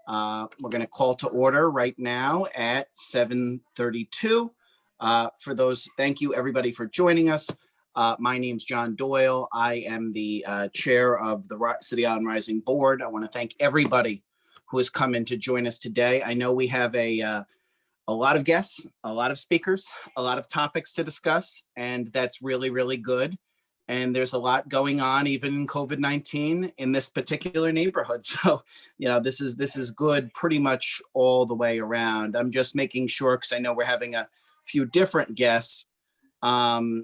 We're going to call to order right now at 7:32. For those, thank you everybody for joining us. My name's John Doyle. I am the chair of the City Island Rising Board. I want to thank everybody who has come in to join us today. I know we have a lot of guests, a lot of speakers, a lot of topics to discuss, and that's really, really good. And there's a lot going on, even in COVID-19 in this particular neighborhood. So, you know, this is good pretty much all the way around. I'm just making sure, because I know we're having a few different guests. I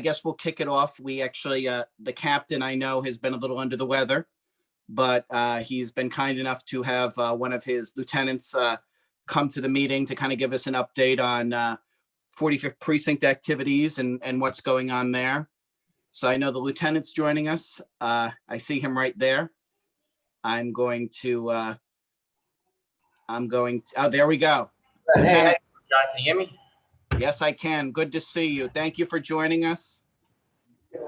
guess we'll kick it off. We actually, the captain I know has been a little under the weather, but he's been kind enough to have one of his lieutenants come to the meeting to kind of give us an update on 45th Precinct activities and what's going on there. So I know the lieutenant's joining us. I see him right there. Oh, there we go. Hey, John, can you hear me? Yes, I can. Good to see you. Thank you for joining us.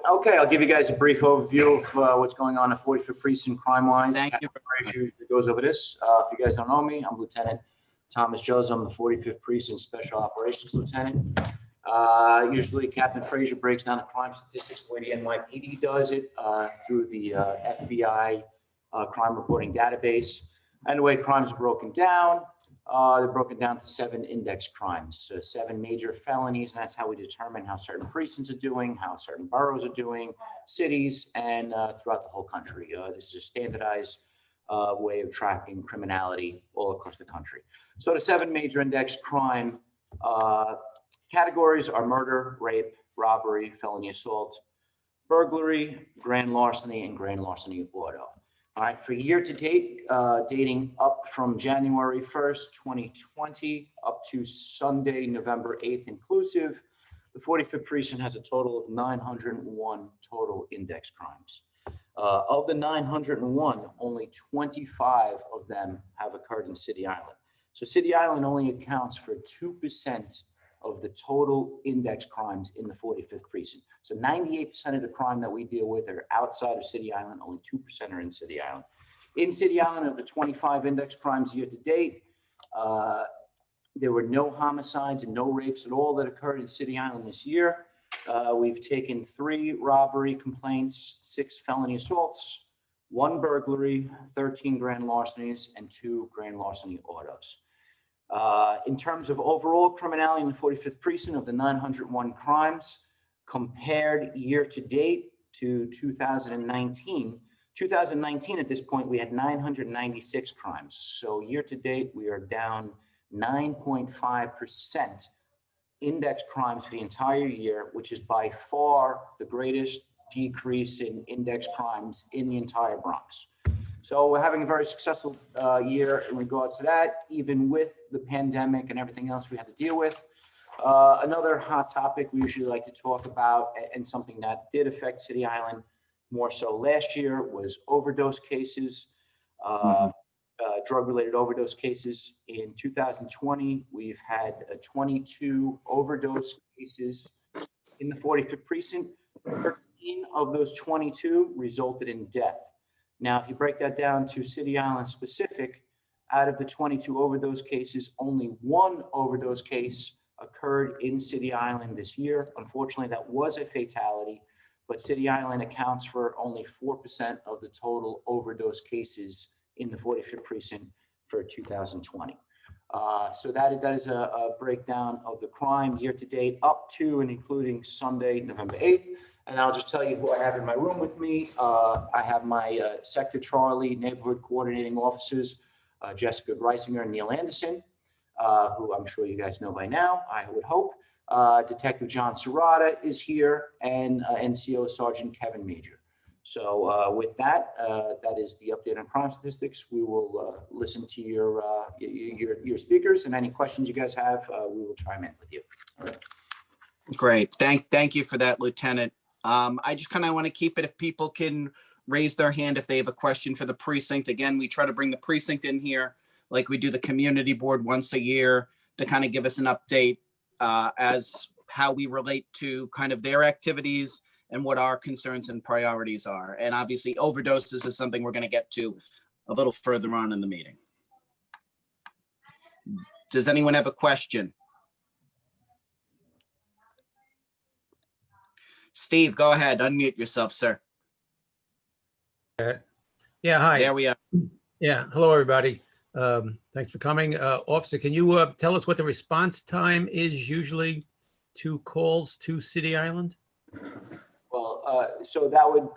Okay, I'll give you guys a brief overview of what's going on at 45th Precinct crime-wise. Thank you. Usually goes over this. If you guys don't know me, I'm Lieutenant Thomas Jusza. I'm the 45th Precinct Special Operations Lieutenant. Usually Captain Frazier breaks down the crime statistics the way the NYPD does it through the FBI crime reporting database. And the way crimes are broken down, they're broken down to 7 index crimes, so 7 major felonies, and that's how we determine how certain precincts are doing, how certain boroughs are doing, cities, and throughout the whole country. This is a standardized way of tracking criminality all across the country. So the 7 major index crime categories are murder, rape, robbery, felony assault, burglary, grand larceny, and grand larceny auto. All right, for year to date, dating up from January 1st, 2020, up to Sunday, November 8th inclusive, the 45th Precinct has a total of 901 total index crimes. Of the 901, only 25 of them have occurred in City Island. So City Island only accounts for 2% of the total index crimes in the 45th Precinct. So 98% of the crime that we deal with are outside of City Island, only 2% are in City Island. In City Island, of the 25 index crimes year to date, there were no homicides and no rapes at all that occurred in City Island this year. We've taken 3 robbery complaints, 6 felony assaults, 1 burglary, 13 grand larcenies, and 2 grand larceny autos. In terms of overall criminality in the 45th Precinct, of the 901 crimes, compared year to date to 2019, at this point, we had 996 crimes. So year to date, we are down 9.5% index crimes for the entire year, which is by far the greatest decrease in index crimes in the entire Bronx. So we're having a very successful year in regards to that, even with the pandemic and everything else we had to deal with. Another hot topic we usually like to talk about, and something that did affect City Island more so last year, was overdose cases, drug-related overdose cases. In 2020, we've had 22 overdose cases in the 45th Precinct. 13 of those 22 resulted in death. Now, if you break that down to City Island specific, out of the 22 overdose cases, only 1 overdose case occurred in City Island this year. Unfortunately, that was a fatality, but City Island accounts for only 4% of the total overdose cases in the 45th Precinct for 2020. So that is a breakdown of the crime year to date up to and including Sunday, November 8th. And I'll just tell you who I have in my room with me. I have my Sector Charlie neighborhood coordinating officers, Jessica Greisinger and Neil Anderson, who I'm sure you guys know by now, I would hope. Detective John Serrata is here, and NCO Sergeant Kevin Major. So with that, that is the update on crime statistics. We will listen to your speakers, and any questions you guys have, we will chime in with you. All right. Great. Thank you for that, Lieutenant. I just kind of want to keep it if people can raise their hand if they have a question for the precinct. Again, we try to bring the precinct in here like we do the community board once a year to kind of give us an update as how we relate to kind of their activities and what our concerns and priorities are. And obviously overdoses is something we're going to get to a little further on in the meeting. Does anyone have a question? Steve, go ahead, unmute yourself, sir. Yeah, hi. There we are. Yeah, hello, everybody. Thanks for coming. Officer, can you tell us what the response time is usually to calls to City Island? Well, so that would,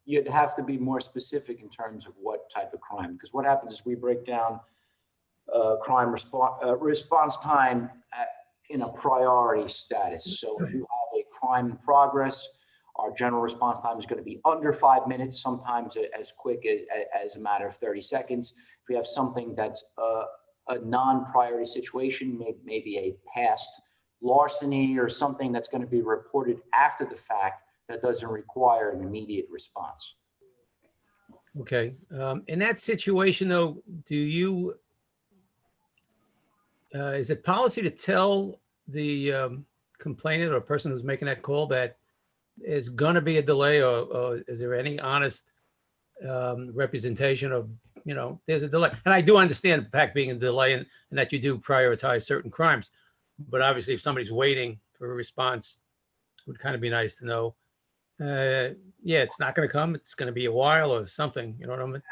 you'd have to be more specific in terms of what type of crime, because what happens is we break down crime response time in a priority status. So if you have a crime in progress, our general response time is going to be under 5 minutes, sometimes as quick as a matter of 30 seconds. If we have something that's a non-priority situation, maybe a past larceny or something that's going to be reported after the fact, that doesn't require an immediate response. Okay. In that situation, though, do you, is it policy to tell the complainant or person who's making that call that is going to be a delay, or is there any honest representation of, you know, there's a delay? And I do understand the fact being a delay and that you do prioritize certain crimes, but obviously if somebody's waiting for a response, it would kind of be nice to know, yeah, it's not going to come, it's going to be a while or something, you know what I mean?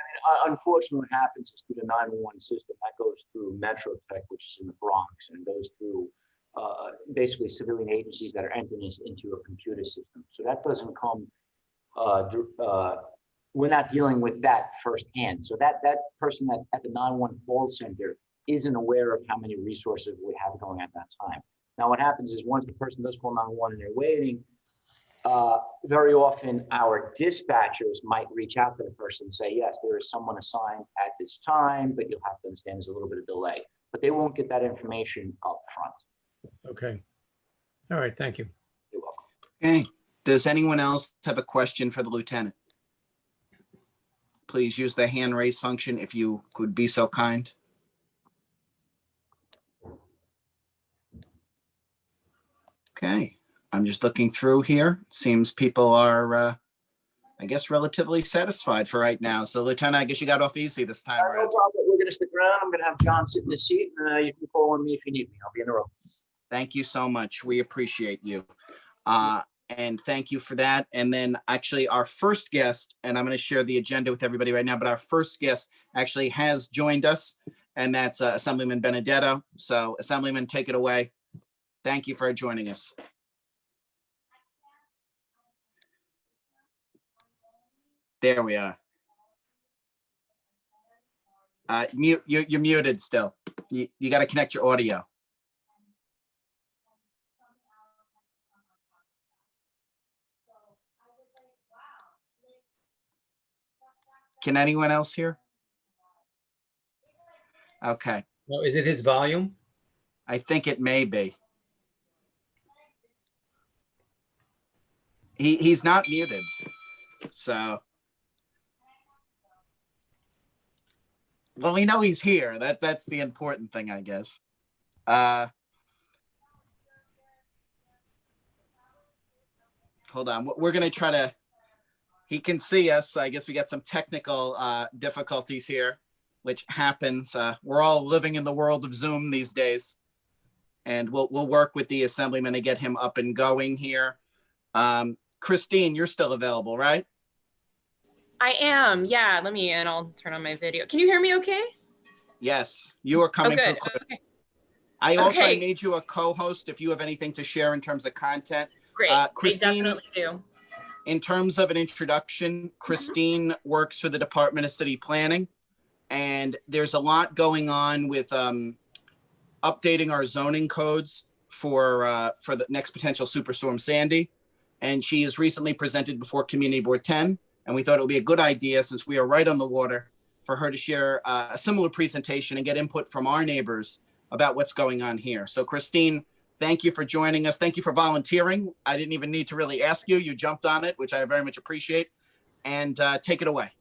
Unfortunately, what happens is through the 911 system, that goes through Metro Tech, which is in the Bronx, and goes through basically civilian agencies that are entering this into a computer system. So that doesn't come, we're not dealing with that firsthand. So that person at the 911 call center isn't aware of how many resources we have going at that time. Now, what happens is once the person does call 911 and they're waiting, very often our dispatchers might reach out to the person and say, yes, there is someone assigned at this time, but you'll have to understand there's a little bit of delay, but they won't get that information up front. Okay. All right. Thank you. You're welcome. Okay. Does anyone else have a question for the lieutenant? Please use the hand raise function if you could be so kind. Okay. I'm just looking through here. Seems people are, I guess, relatively satisfied for right now. So, Lieutenant, I guess you got off easy this time No around. problem. We're going to stick around. I'm going to have John sit in the seat, and you can call on me if you need me. I'll be in the room. Thank you so much. We appreciate you. And thank you for that. And then actually our first guest, and I'm going to share the agenda with everybody right now, but our first guest actually has joined us, and that's Assemblyman Benedetto. So, Assemblyman, take it away. Thank you for joining us. There we are. You're muted still. You got to connect your audio. Can anyone else hear? Okay. Well, is it his volume? I think it may be. He's not muted. So. Well, we know he's here. That's the important thing, I guess. Hold on. We're going to try to, he can see us. I guess we got some technical difficulties here, which happens. We're all living in the world of Zoom these days. And we'll work with the Assemblyman to get him up and going here. Christine, you're still available, right? I am, yeah. And I'll turn on my video. Can you hear me okay? Yes, you are coming through clear. Okay. I also made you a co-host if you have anything to share in terms of content. Great, Christine, I definitely do. In terms of an introduction, Christine works for the Department of City Planning, and there's a lot going on with updating our zoning codes for the next potential Superstorm Sandy. And she is recently presented before Community Board 10. And we thought it would be a good idea, since we are right on the water, for her to share a similar presentation and get input from our neighbors about what's going on here. So Christine, thank you for joining us. Thank you for volunteering. I didn't even need to really ask you. You jumped on it, which I very much appreciate. And take it away.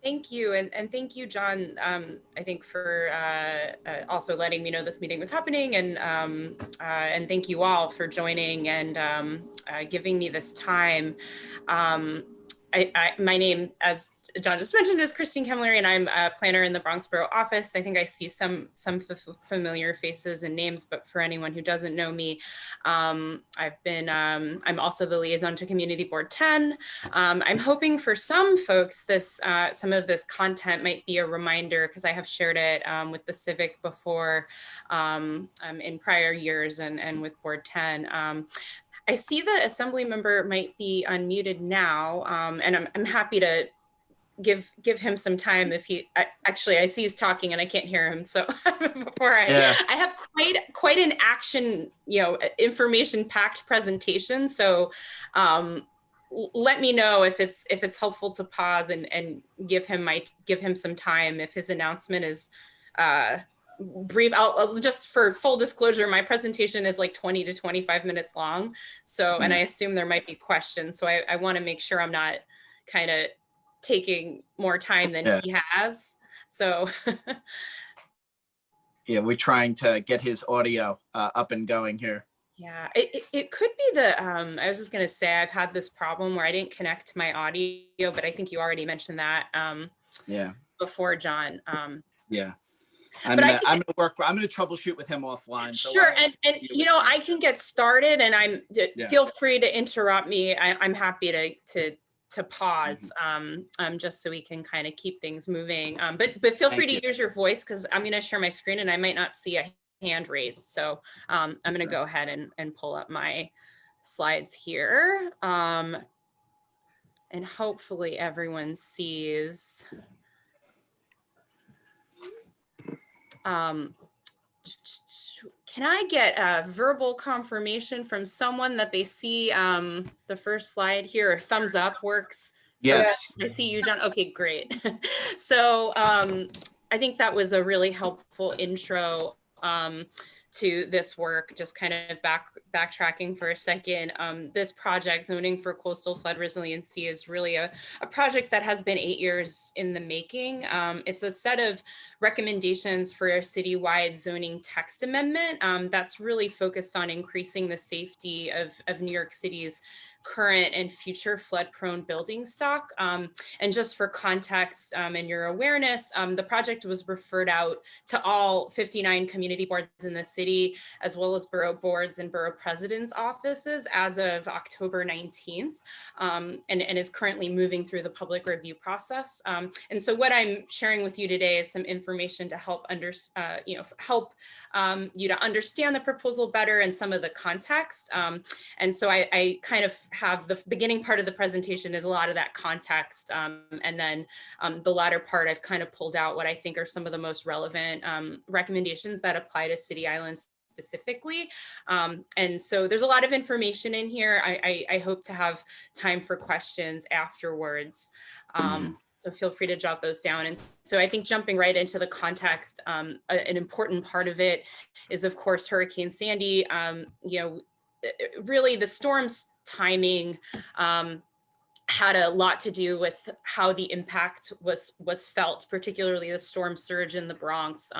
Thank you. And thank you, John, I think for also letting me know this meeting was happening. And thank you all for joining and giving me this time. My name, as John just mentioned, is Christine Camilleri, and I'm a planner in the Bronx Borough office. I think I see some familiar faces and names, but for anyone who doesn't know me, I'm also the liaison to Community Board 10. I'm hoping for some folks, some of this content might be a reminder, because I have shared it with the Civic before in prior years and with Board 10. I see the assembly member might be unmuted now, and I'm happy to give him some time if I see he's talking and I can't hear him. So I have quite an action, information packed presentation. So let me know if it's helpful to pause and give him some time if his announcement is brief. I'll just, for full disclosure, my presentation is like 20 to 25 minutes long. So, and I assume there might be questions. So I want to make sure I'm not kind of taking more time than he has. So yeah, we're trying to get his audio up and going here. Yeah, it could be I was just going to say, I've had this problem where I didn't connect my audio, but I think you already mentioned that before, John. Yeah. I'm gonna troubleshoot with him offline. Sure, and I can get started, and feel free to interrupt me. I'm happy to pause, just so we can kind of keep things moving. But feel free to use your voice, because I'm going to share my screen and I might not see a hand raised. So I'm going to go ahead and pull up my slides here, and hopefully everyone sees. Can I get a verbal confirmation from someone that they see the first slide here, or thumbs up works? Yes. I see you, John. Okay, great. So I think that was a really helpful intro to this work. Just kind of backtracking for a second. This project, Zoning for Coastal Flood Resiliency, is really a project that has been 8 years in the making. It's a set of recommendations for a citywide zoning text amendment that's really focused on increasing the safety of New York City's current and future flood-prone building stock. And just for context and your awareness, the project was referred out to all 59 community boards in the city, as well as borough boards and borough presidents' offices as of October 19th, and is currently moving through the public review process. And so what I'm sharing with you today is some information to help you to understand the proposal better and some of the context. And so I kind of have the beginning part of the presentation is a lot of that context. And then the latter part, I've kind of pulled out what I think are some of the most relevant recommendations that apply to City Island specifically. And so there's a lot of information in here. I hope to have time for questions afterwards. So feel free to jot those down. And so I think jumping right into the context, an important part of it is, of course, Hurricane Sandy. Really the storm's timing had a lot to do with how the impact was felt, particularly the storm surge in the Bronx.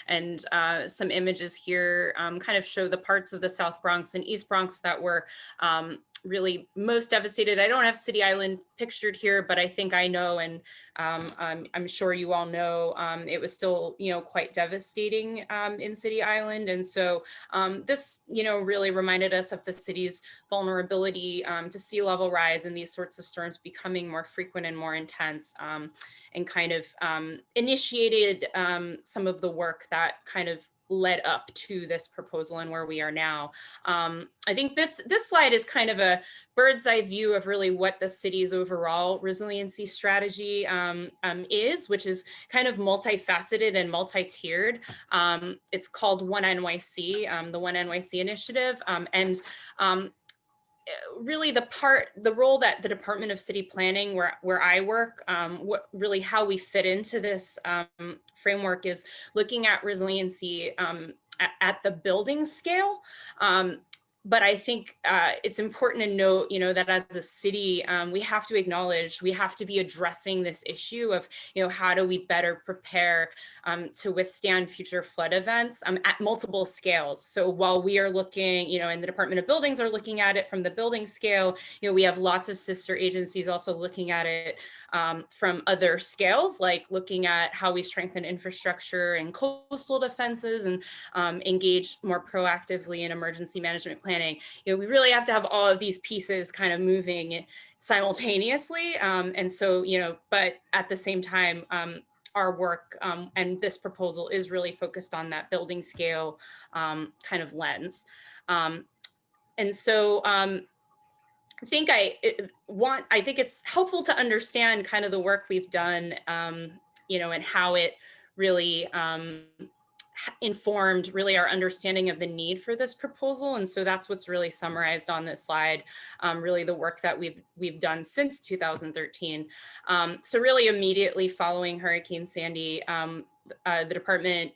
And some images here kind of show the parts of the South Bronx and East Bronx that were really most devastated. I don't have City Island pictured here, but I think I know, and I'm sure you all know, it was still, quite devastating in City Island. And so this, really reminded us of the city's vulnerability to sea level rise and these sorts of storms becoming more frequent and more intense, and kind of initiated some of the work that kind of led up to this proposal and where we are now. I think this slide is kind of a bird's eye view of really what the city's overall resiliency strategy is, which is kind of multifaceted and multi-tiered. It's called One NYC, the One NYC initiative, and really the role that the Department of City Planning, where I work, how we fit into this framework is looking at resiliency at the building scale. but I think it's important to note, that as a city, we have to acknowledge, we have to be addressing this issue of, how do we better prepare to withstand future flood events at multiple scales. So while we are looking, and the Department of Buildings are looking at it from the building scale, we have lots of sister agencies also looking at it from other scales, like looking at how we strengthen infrastructure and coastal defenses and engage more proactively in emergency management planning. We really have to have all of these pieces kind of moving simultaneously. And so, but at the same time, our work and this proposal is really focused on that building scale kind of lens. And so I think it's helpful to understand kind of the work we've done, and how it really informed really our understanding of the need for this proposal. And so that's what's really summarized on this slide, really the work that we've done since 2013. So really immediately following Hurricane Sandy, the department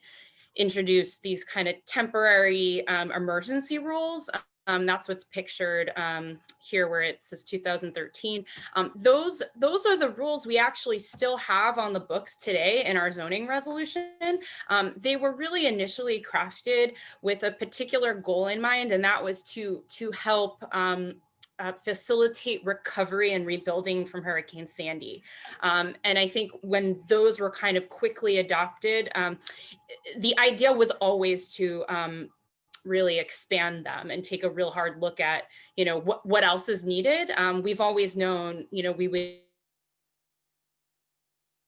introduced these kind of temporary emergency rules. That's what's pictured here where it says 2013. Those are the rules we actually still have on the books today in our zoning resolution. They were really initially crafted with a particular goal in mind, and that was to help facilitate recovery and rebuilding from Hurricane Sandy. And I think when those were kind of quickly adopted, the idea was always to really expand them and take a real hard look at, what else is needed. We've always known, we would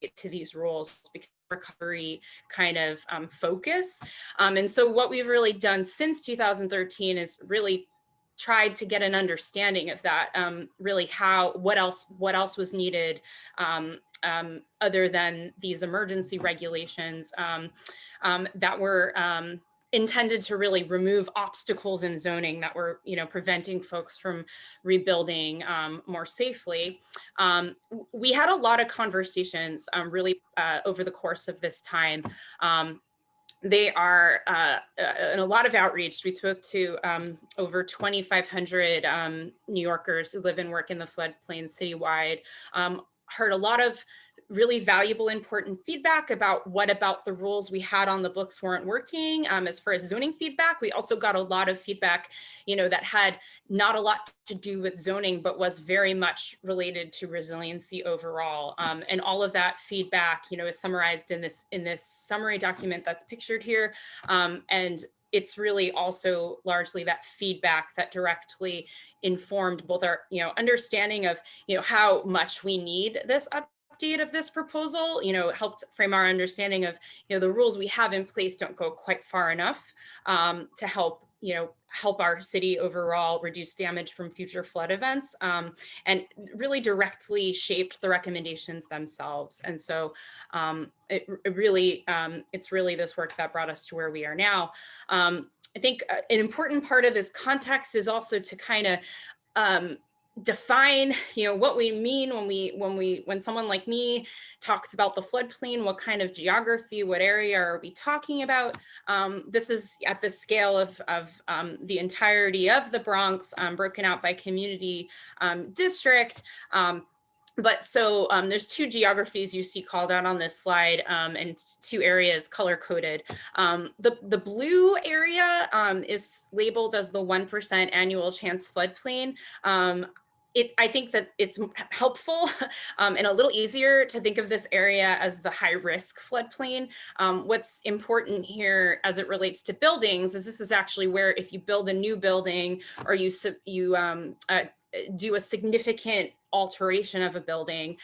get to these rules because recovery kind of focus. And so what we've really done since 2013 is really tried to get an understanding of that, really what else was needed other than these emergency regulations that were intended to really remove obstacles in zoning that were, preventing folks from rebuilding more safely. We had a lot of conversations really over the course of this time. They are in a lot of outreach. We spoke to over 2,500 New Yorkers who live and work in the floodplain citywide, heard a lot of really valuable, important feedback about what about the rules we had on the books weren't working. As far as zoning feedback, we also got a lot of feedback, that had not a lot to do with zoning, but was very much related to resiliency overall. And all of that feedback, is summarized in this summary document that's pictured here. And it's really also largely that feedback that directly informed both our, understanding of, how much we need this update of this proposal, helped frame our understanding of, the rules we have in place don't go quite far enough to help our city overall reduce damage from future flood events, and really directly shaped the recommendations themselves. And so it's really this work that brought us to where we are now. I think an important part of this context is also to kind of define, what we mean when someone like me talks about the floodplain. What kind of geography, what area are we talking about? This is at the scale of the entirety of the Bronx, broken out by community district. But so there's two geographies you see called out on this slide, and two areas color coded. The blue area is labeled as the 1% annual chance floodplain. I think that it's helpful and a little easier to think of this area as the high risk floodplain. What's important here as it relates to buildings is this is actually where if you build a new building or you do a significant alteration of a building,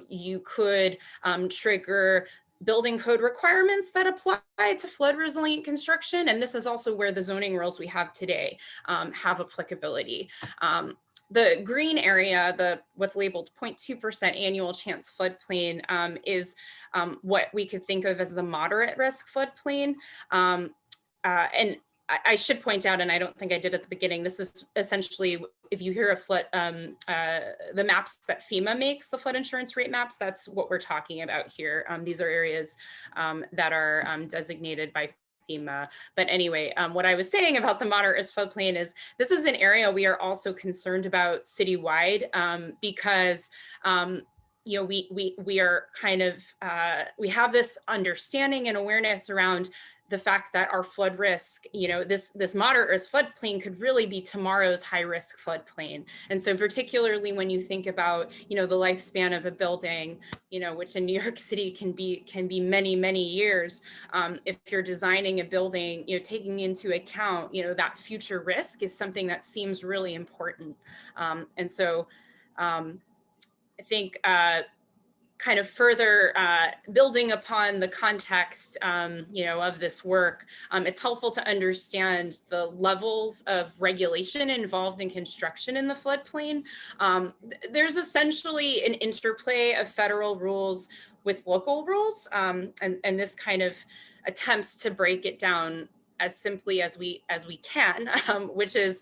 you could trigger building code requirements that apply to flood resilient construction. And this is also where the zoning rules we have today have applicability. The green area, what's labeled 0.2% annual chance floodplain, is what we could think of as the moderate risk floodplain. And I should point out, and I don't think I did at the beginning, this is essentially, if you hear a flood, the maps that FEMA makes, the flood insurance rate maps, that's what we're talking about here. These are areas that are designated by FEMA. But anyway, what I was saying about the moderate risk floodplain is this is an area we are also concerned about citywide, because you know, we are kind of, we have this understanding and awareness around the fact that our flood risk, you know, this moderate risk floodplain could really be tomorrow's high risk floodplain. And so particularly when you think about, you know, the lifespan of a building, you know, which in New York City can be many, many years. If you're designing a building, you know, taking into account, you know, that future risk is something that seems really important. And so I think kind of further building upon the context, you know, of this work, it's helpful to understand the levels of regulation involved in construction in the floodplain. There's essentially an interplay of federal rules with local rules, and this kind of attempts to break it down as simply as we can, which is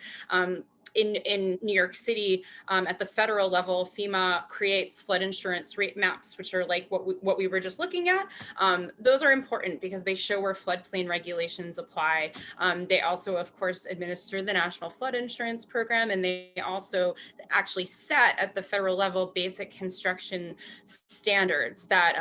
in New York City, at the federal level, FEMA creates flood insurance rate maps, which are like what we were just looking at. Those are important because they show where floodplain regulations apply. They also, of course, administer the National Flood Insurance Program, and they also actually set at the federal level basic construction standards that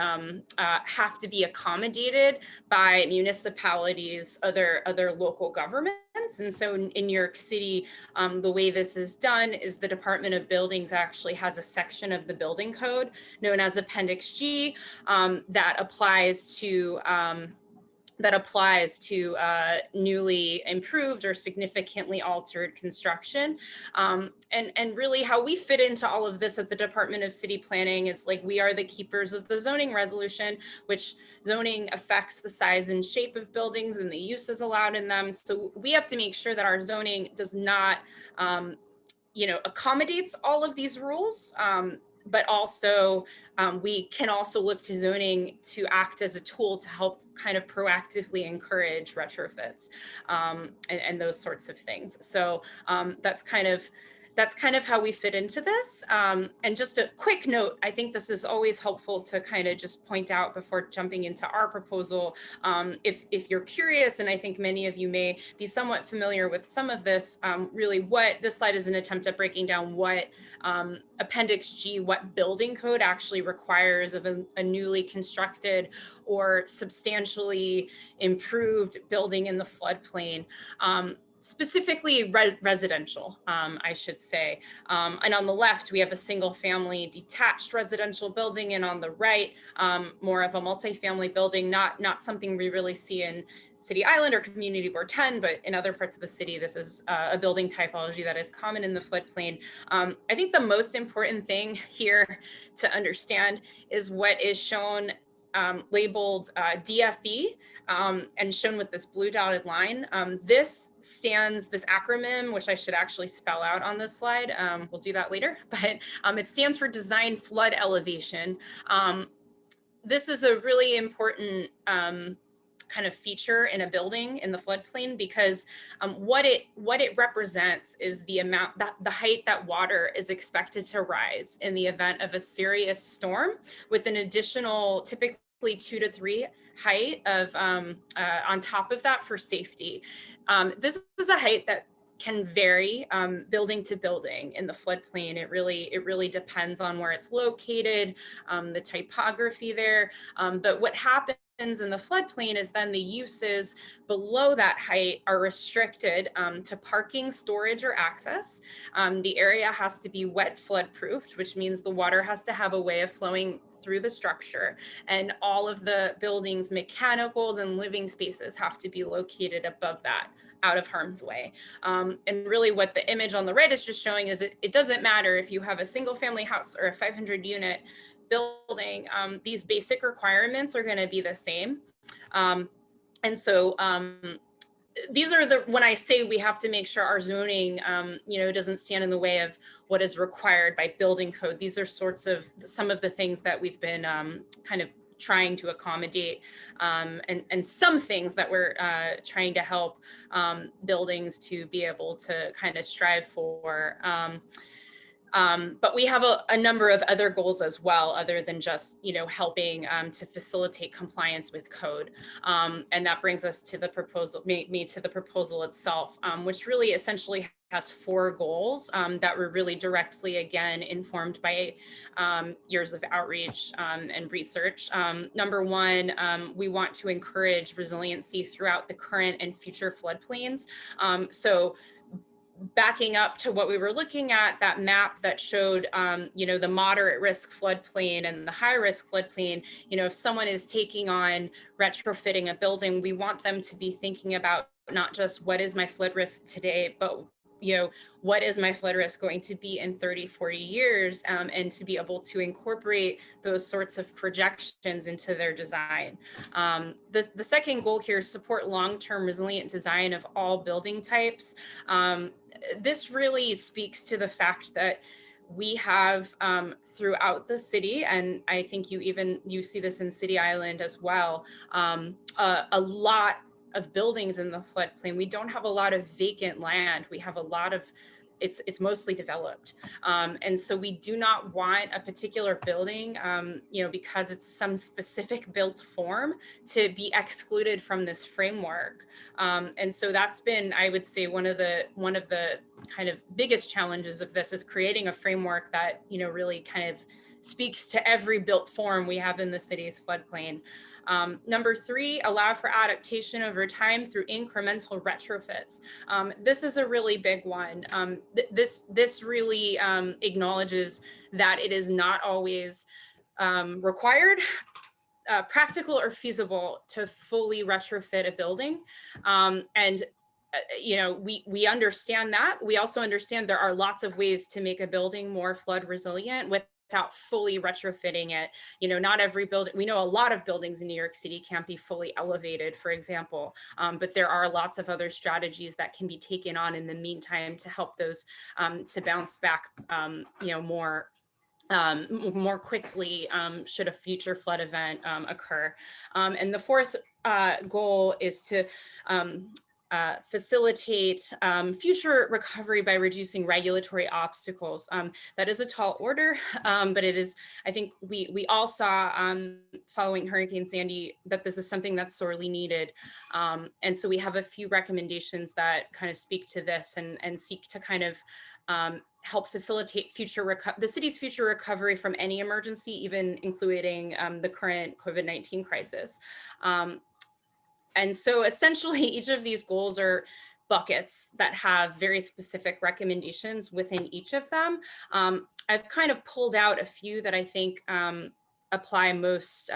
have to be accommodated by municipalities, other local governments. And so in New York City, the way this is done is the Department of Buildings actually has a section of the building code known as Appendix G that applies to newly improved or significantly altered construction. And really how we fit into all of this at the Department of City Planning is like, we are the keepers of the zoning resolution, which zoning affects the size and shape of buildings and the uses allowed in them. So we have to make sure that our zoning does not, you know, accommodates all of these rules, but also we can also look to zoning to act as a tool to help kind of proactively encourage retrofits and those sorts of things. So that's kind of how we fit into this. And just a quick note, I think this is always helpful to kind of just point out before jumping into our proposal. If you're curious, and I think many of you may be somewhat familiar with some of this, really what this slide is an attempt at breaking down what Appendix G, what building code actually requires of a newly constructed or substantially improved building in the floodplain. Specifically residential, I should say. And on the left, we have a single family detached residential building, and on the right, more of a multifamily building, not something we really see in City Island or Community Board 10, but in other parts of the city, this is a building typology that is common in the floodplain. I think the most important thing here to understand is what is shown labeled DFE and shown with this blue dotted line. This acronym, which I should actually spell out on this slide, we'll do that later, but it stands for Design Flood Elevation. This is a really important kind of feature in a building in the floodplain, because what it represents is the amount, that the height that water is expected to rise in the event of a serious storm, with an additional typically 2 to 3 height of on top of that for safety. This is a height that can vary building to building in the floodplain. It really depends on where it's located, the typography there. But what happens in the floodplain is then the uses below that height are restricted to parking, storage, or access. The area has to be wet flood proofed, which means the water has to have a way of flowing through the structure. And all of the building's mechanicals and living spaces have to be located above that, out of harm's way. And really what the image on the right is just showing is it doesn't matter if you have a single family house or a 500 unit building, these basic requirements are going to be the same. And so these are when I say we have to make sure our zoning, doesn't stand in the way of what is required by building code. These are some of the things that we've been kind of trying to accommodate, and some things that we're trying to help buildings to be able to kind of strive for. But we have a number of other goals as well, other than just, helping to facilitate compliance with code. And that brings us to the proposal, me to the proposal itself, which really essentially has 4 goals that were really directly, again, informed by years of outreach and research. Number 1, we want to encourage resiliency throughout the current and future floodplains. So backing up to what we were looking at, that map that showed, the moderate risk floodplain and the high risk floodplain, if someone is taking on retrofitting a building, we want them to be thinking about not just what is my flood risk today, but what is my flood risk going to be in 30, 40 years, and to be able to incorporate those sorts of projections into their design. The second goal here is support long-term resilient design of all building types. This really speaks to the fact that we have throughout the city, and I think you see this in City Island as well, a lot of buildings in the floodplain. We don't have a lot of vacant land. We have a lot of, it's mostly developed. And so we do not want a particular building, because it's some specific built form, to be excluded from this framework. And so that's been, I would say, one of the kind of biggest challenges of this is creating a framework that, really kind of speaks to every built form we have in the city's floodplain. Number 3, allow for adaptation over time through incremental retrofits. This is a really big one. This really acknowledges that it is not always required, practical, or feasible to fully retrofit a building. We understand that. We also understand there are lots of ways to make a building more flood resilient without fully retrofitting it. Not every building, we know a lot of buildings in New York City can't be fully elevated, for example, but there are lots of other strategies that can be taken on in the meantime to help those to bounce back, more quickly should a future flood event occur. And the 4th goal is to facilitate future recovery by reducing regulatory obstacles. That is a tall order, but it is, I think we all saw following Hurricane Sandy that this is something that's sorely needed. And so we have a few recommendations that kind of speak to this and seek to kind of help facilitate the city's future recovery from any emergency, even including the current COVID-19 crisis. And so essentially each of these goals are buckets that have very specific recommendations within each of them. I've kind of pulled out a few that I think apply most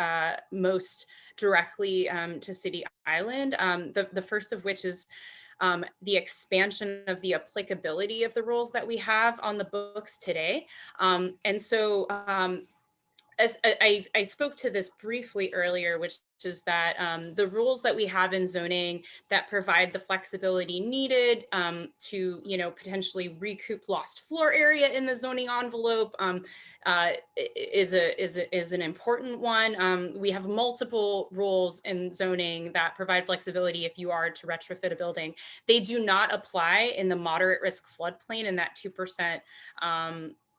directly to City Island. The first of which is the expansion of the applicability of the rules that we have on the books today. And so as I spoke to this briefly earlier, which is that the rules that we have in zoning that provide the flexibility needed to, potentially recoup lost floor area in the zoning envelope is an important one. We have multiple rules in zoning that provide flexibility if you are to retrofit a building. They do not apply in the moderate risk floodplain in that 2%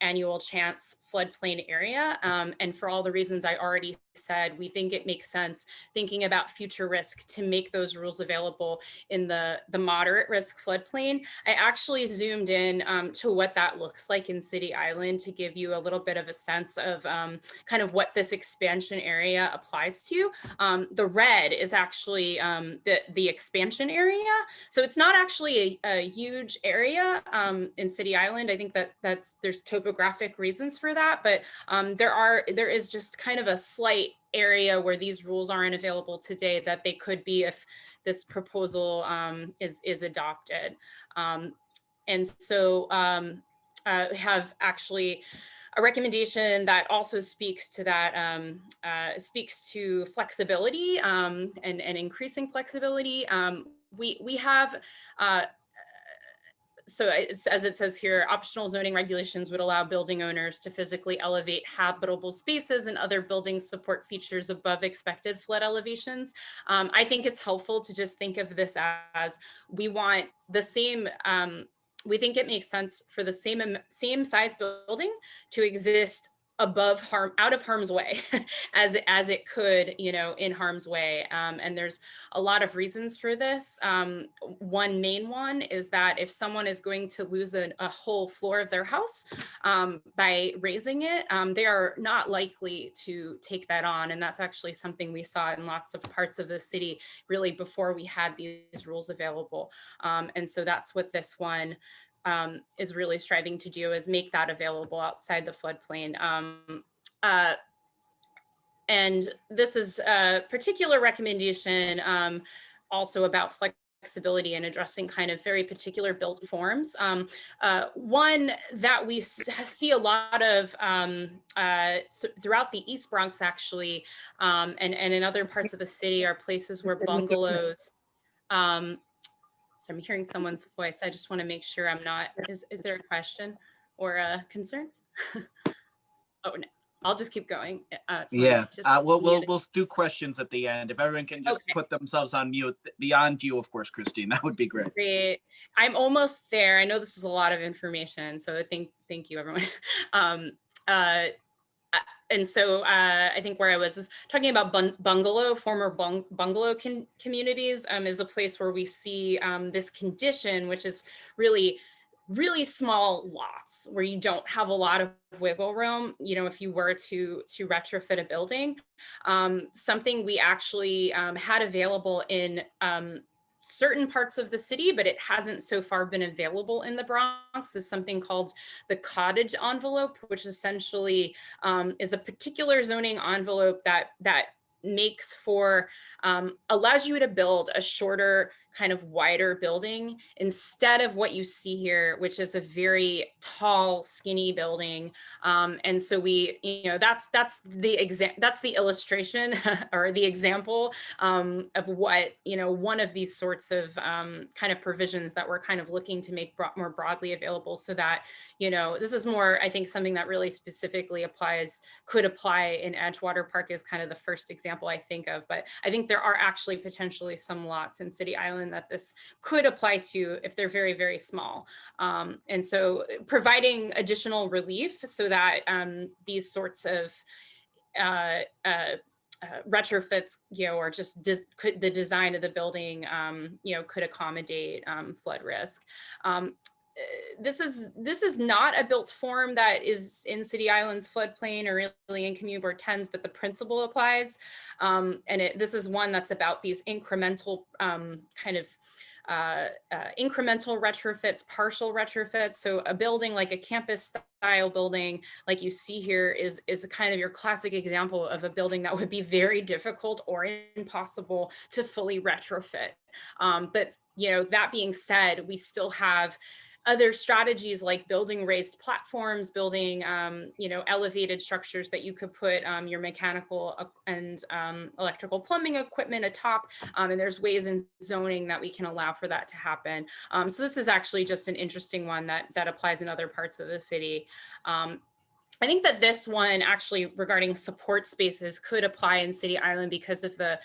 annual chance floodplain area. And for all the reasons I already said, we think it makes sense thinking about future risk to make those rules available in the moderate risk floodplain. I actually zoomed in to what that looks like in City Island to give you a little bit of a sense of kind of what this expansion area applies to. The red is actually the expansion area. So it's not actually a huge area in City Island. I think there's topographic reasons for that, but there is just kind of a slight area where these rules aren't available today that they could be if this proposal is adopted. And so have actually a recommendation that also speaks to that, speaks to flexibility and increasing flexibility. We have so as it says here, optional zoning regulations would allow building owners to physically elevate habitable spaces and other building support features above expected flood elevations. I think it's helpful to just think of this as we want the same we think it makes sense for the same size building to exist out of harm's way as it could, in harm's way. And there's a lot of reasons for this. One main one is that if someone is going to lose a whole floor of their house by raising it, they are not likely to take that on. And that's actually something we saw in lots of parts of the city really before we had these rules available. And so that's what this one is really striving to do, is make that available outside the floodplain. And this is a particular recommendation also about flexibility and addressing kind of very particular built forms. One that we see a lot of throughout the East Bronx, actually, and in other parts of the city, are places where bungalows, so I'm hearing someone's voice. I just want to make sure I'm not, is there a question or a concern? Oh, no, I'll just keep going. Yeah, we'll do questions at the end. If everyone can just put themselves on mute, beyond you, of course, Christine, that would be great. Great. I'm almost there. I know this is a lot of information, so thank you, everyone. And so I think where I was talking about former bungalow communities is a place where we see this condition, which is really small lots where you don't have a lot of wiggle room, if you were to retrofit a building. Something we actually had available in certain parts of the city, but it hasn't so far been available in the Bronx, is something called the cottage envelope, which essentially is a particular zoning envelope that makes for, allows you to build a shorter, kind of wider building instead of what you see here, which is a very tall, skinny building. And so we, that's the illustration or the example of what, one of these sorts of kind of provisions that we're kind of looking to make more broadly available, so that, this is more, I think, something that really specifically could apply in Edgewater Park is kind of the first example I think of. But I think there are actually potentially some lots in City Island that this could apply to if they're very, very small. And so providing additional relief so that these sorts of retrofits, or just the design of the building, could accommodate flood risk. This is not a built form that is in City Island's floodplain or really in Community Board 10s, but the principle applies. And this is one that's about these incremental incremental retrofits, partial retrofits. So a building like a campus style building, like you see here, is a kind of your classic example of a building that would be very difficult or impossible to fully retrofit. But that being said, we still have other strategies like building raised platforms, building, elevated structures that you could put your mechanical and electrical plumbing equipment atop. And there's ways in zoning that we can allow for that to happen. So this is actually just an interesting one that applies in other parts of the city. I think that this one actually regarding support spaces could apply in City Island because of the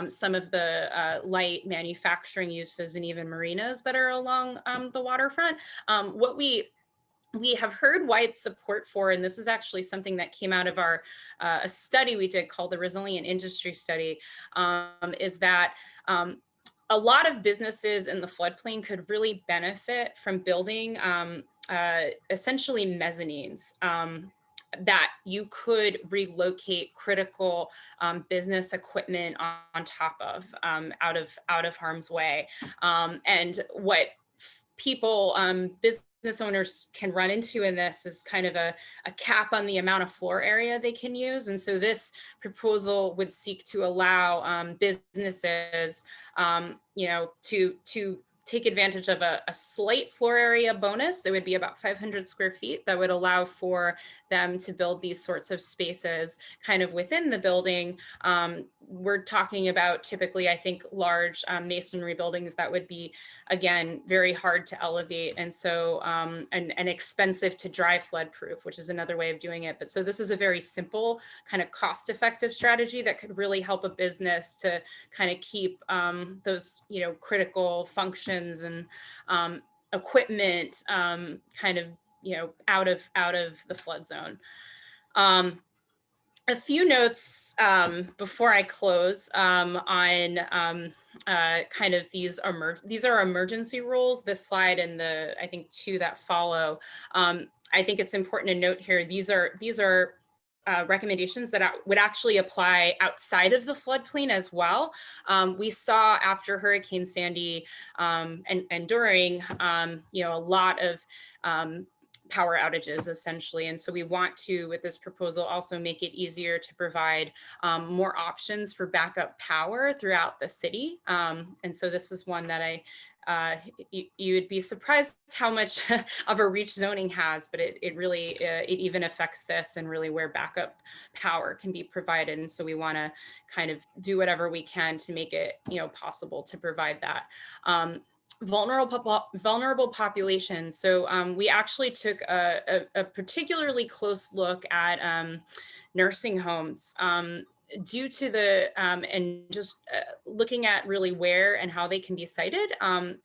some of the light manufacturing uses and even marinas that are along the waterfront. What we have heard wide support for, and this is actually something that came out of our a study we did called the Resilient Industry Study, is that a lot of businesses in the floodplain could really benefit from building essentially mezzanines that you could relocate critical business equipment on top of, out of harm's way. And what people, business owners can run into in this is kind of a cap on the amount of floor area they can use. And so this proposal would seek to allow businesses, to take advantage of a slight floor area bonus. It would be about 500 square feet that would allow for them to build these sorts of spaces kind of within the building. We're talking about typically, I think, large masonry buildings that would be, again, very hard to elevate. And so, and expensive to dry flood proof, which is another way of doing it. But so this is a very simple kind of cost-effective strategy that could really help a business to kind of keep those, critical functions and equipment kind of, out of the flood zone. A few notes before I close on kind of these are emergency rules. This slide and I think 2 that follow. I think it's important to note here, these are recommendations that would actually apply outside of the floodplain as well. We saw after Hurricane Sandy and during, a lot of power outages essentially. And so we want to, with this proposal, also make it easier to provide more options for backup power throughout the city. And so this is one that you would be surprised how much of a reach zoning has, but it really, it even affects this and really where backup power can be provided. And so we want to kind of do whatever we can to make it, possible to provide that. Vulnerable populations. So we actually took a particularly close look at nursing homes due to the and just looking at really where and how they can be sited. And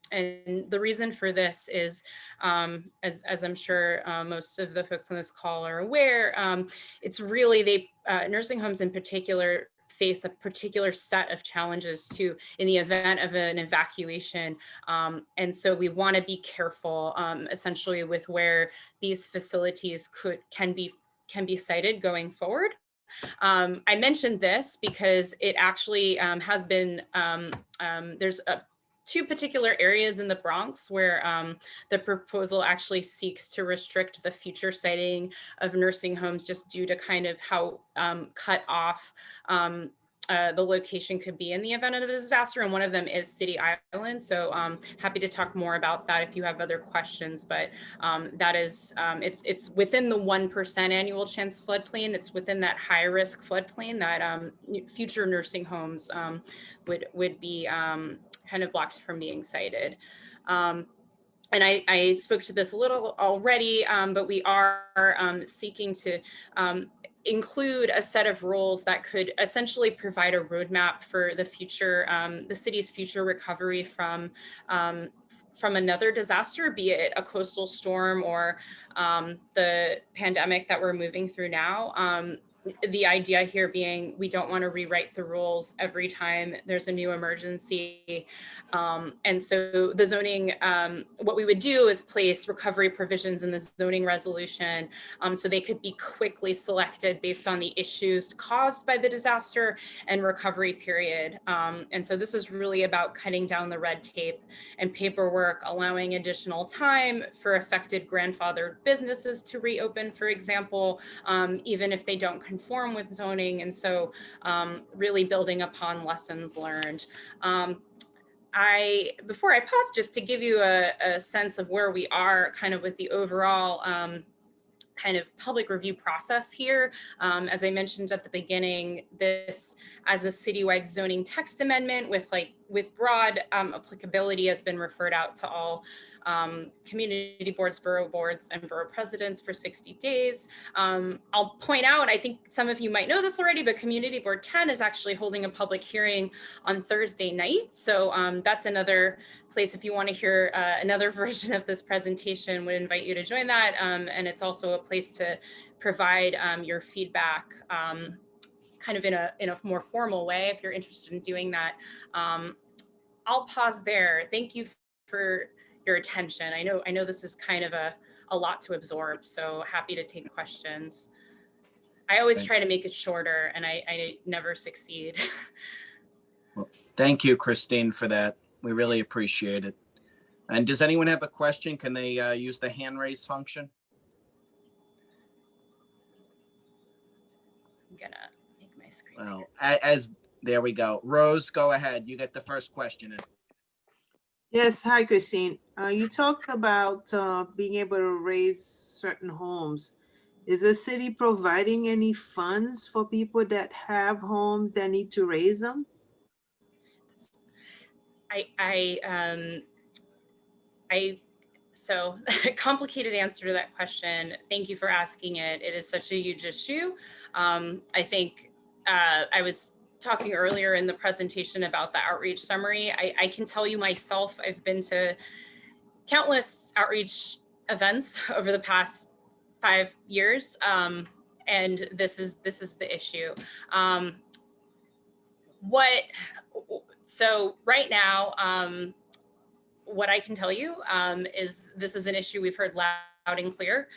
the reason for this is, as I'm sure most of the folks on this call are aware, it's really nursing homes in particular face a particular set of challenges too in the event of an evacuation. And so we want to be careful essentially with where these facilities can be sited going forward. I mentioned this because it actually has been, there's 2 particular areas in the Bronx where the proposal actually seeks to restrict the future siting of nursing homes just due to kind of how cut off the location could be in the event of a disaster. And one of them is City Island. So happy to talk more about that if you have other questions, but that is, it's within the 1% annual chance floodplain. It's within that high risk floodplain that future nursing homes would be kind of blocked from being sited. And I spoke to this a little already, but we are seeking to include a set of rules that could essentially provide a roadmap for the future, the city's future recovery from another disaster, be it a coastal storm or the pandemic that we're moving through now. The idea here being we don't want to rewrite the rules every time there's a new emergency. And so the zoning, what we would do is place recovery provisions in the zoning resolution so they could be quickly selected based on the issues caused by the disaster and recovery period. And so this is really about cutting down the red tape and paperwork, allowing additional time for affected grandfathered businesses to reopen, for example, even if they don't conform with zoning. And so really building upon lessons learned. Before I pause, just to give you a sense of where we are kind of with the overall kind of public review process here. As I mentioned at the beginning, this as a citywide zoning text amendment with broad applicability has been referred out to all community boards, borough boards, and borough presidents for 60 days. I'll point out, I think some of you might know this already, but Community Board 10 is actually holding a public hearing on Thursday night. So that's another place, if you want to hear another version of this presentation, would invite you to join that. And it's also a place to provide your feedback kind of in a more formal way if you're interested in doing that. I'll pause there. Thank you for your attention. I know this is kind of a lot to absorb, so happy to take questions. I always try to make it shorter and I never succeed. Well, thank you, Christine, for that. We really appreciate it. And does anyone have a question? Can they use the hand raise function? I'm gonna make my screen. Well, there we go. Rose, go ahead. You get the first question in. Yes, hi, Christine. You talked about being able to raise certain homes. Is the city providing any funds for people that have homes that need to raise them? So complicated answer to that question. Thank you for asking it. It is such a huge issue. I think I was talking earlier in the presentation about the outreach summary. I can tell you myself, I've been to countless outreach events over the past 5 years, and this is the issue. So right now, what I can tell you is this is an issue we've heard loud and clear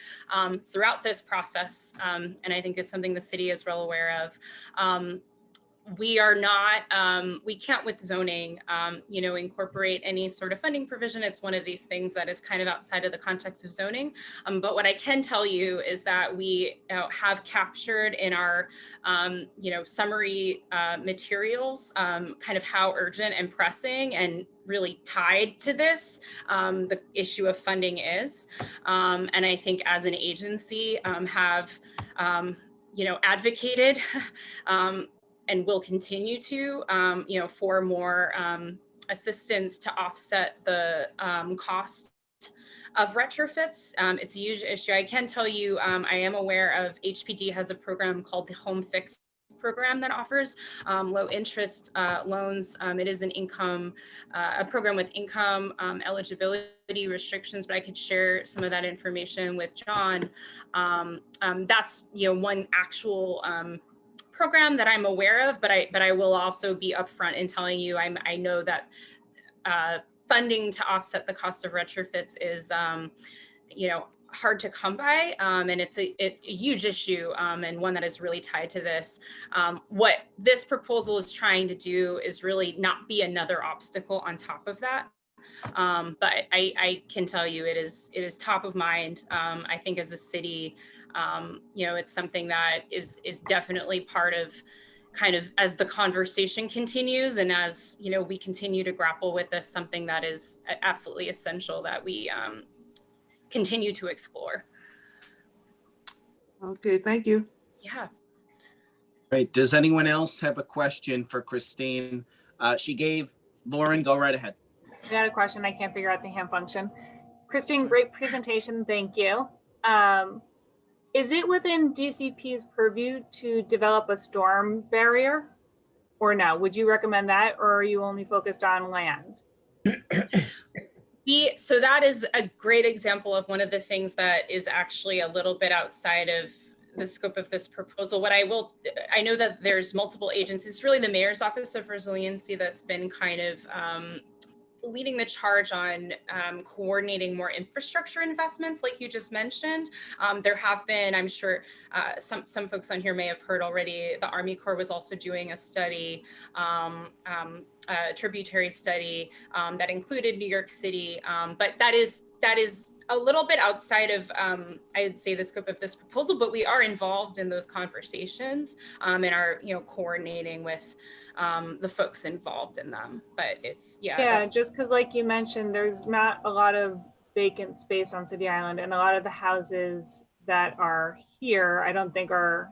throughout this process, and I think it's something the city is well aware of. We are not, we can't with zoning, incorporate any sort of funding provision. It's one of these things that is kind of outside of the context of zoning. But what I can tell you is that we have captured in our, summary materials, kind of how urgent and pressing and really tied to this, the issue of funding is. And I think as an agency have, advocated, and will continue to, for more assistance to offset the cost of retrofits. It's a huge issue. I can tell you, I am aware of HPD has a program called the Home Fix program that offers low interest loans. It is an income, a program with income eligibility restrictions, but I could share some of that information with John. That's, one actual program that I'm aware of, but I will also be upfront in telling you I know that funding to offset the cost of retrofits is hard to come by, and it's a huge issue, and one that is really tied to this. What this proposal is trying to do is really not be another obstacle on top of that. But I can tell you it is top of mind. I think as a city, it's something that is definitely part of kind of as the conversation continues and as, we continue to grapple with this, something that is absolutely essential that we continue to explore. Okay, thank you. Yeah. Great. Does anyone else have a question for Christine? Lauren, go right ahead. I got a question. I can't figure out the hand function. Christine, great presentation. Thank you. Is it within DCP's purview to develop a storm barrier or no? Would you recommend that, or are you only focused on land? So that is a great example of one of the things that is actually a little bit outside of the scope of this proposal. I know that there's multiple agencies, really the Mayor's Office of Resiliency that's been kind of leading the charge on coordinating more infrastructure investments, like you just mentioned. There have been, I'm sure some folks on here may have heard already, the Army Corps was also doing a study, a tributary study that included New York City, but that is a little bit outside of, I'd say, the scope of this proposal, but we are involved in those conversations and are, coordinating with the folks involved in them. But it's, yeah, just because like you mentioned, there's not a lot of vacant space on City Island, and a lot of the houses that are here, I don't think are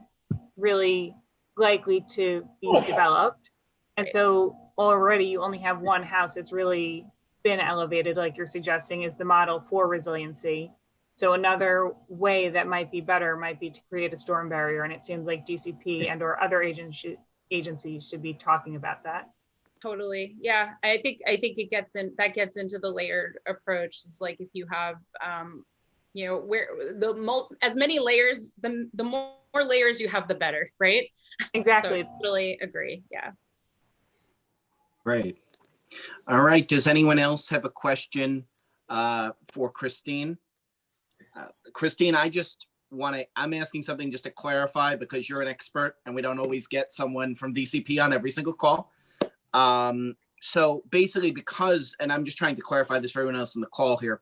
really likely to be developed. And so already you only have one house that's really been elevated, like you're suggesting, is the model for resiliency. So another way that might be better might be to create a storm barrier. And it seems like DCP and or other agencies should be talking about that. Totally. Yeah. I think it gets into the layered approach. It's like if you have, where as many layers, the more layers you have, the better, right? Exactly. So, totally agree. Yeah. Great. All right. Does anyone else have a question for Christine? Christine, I'm asking something just to clarify, because you're an expert and we don't always get someone from DCP on every single call. So basically and I'm just trying to clarify this for everyone else in the call here,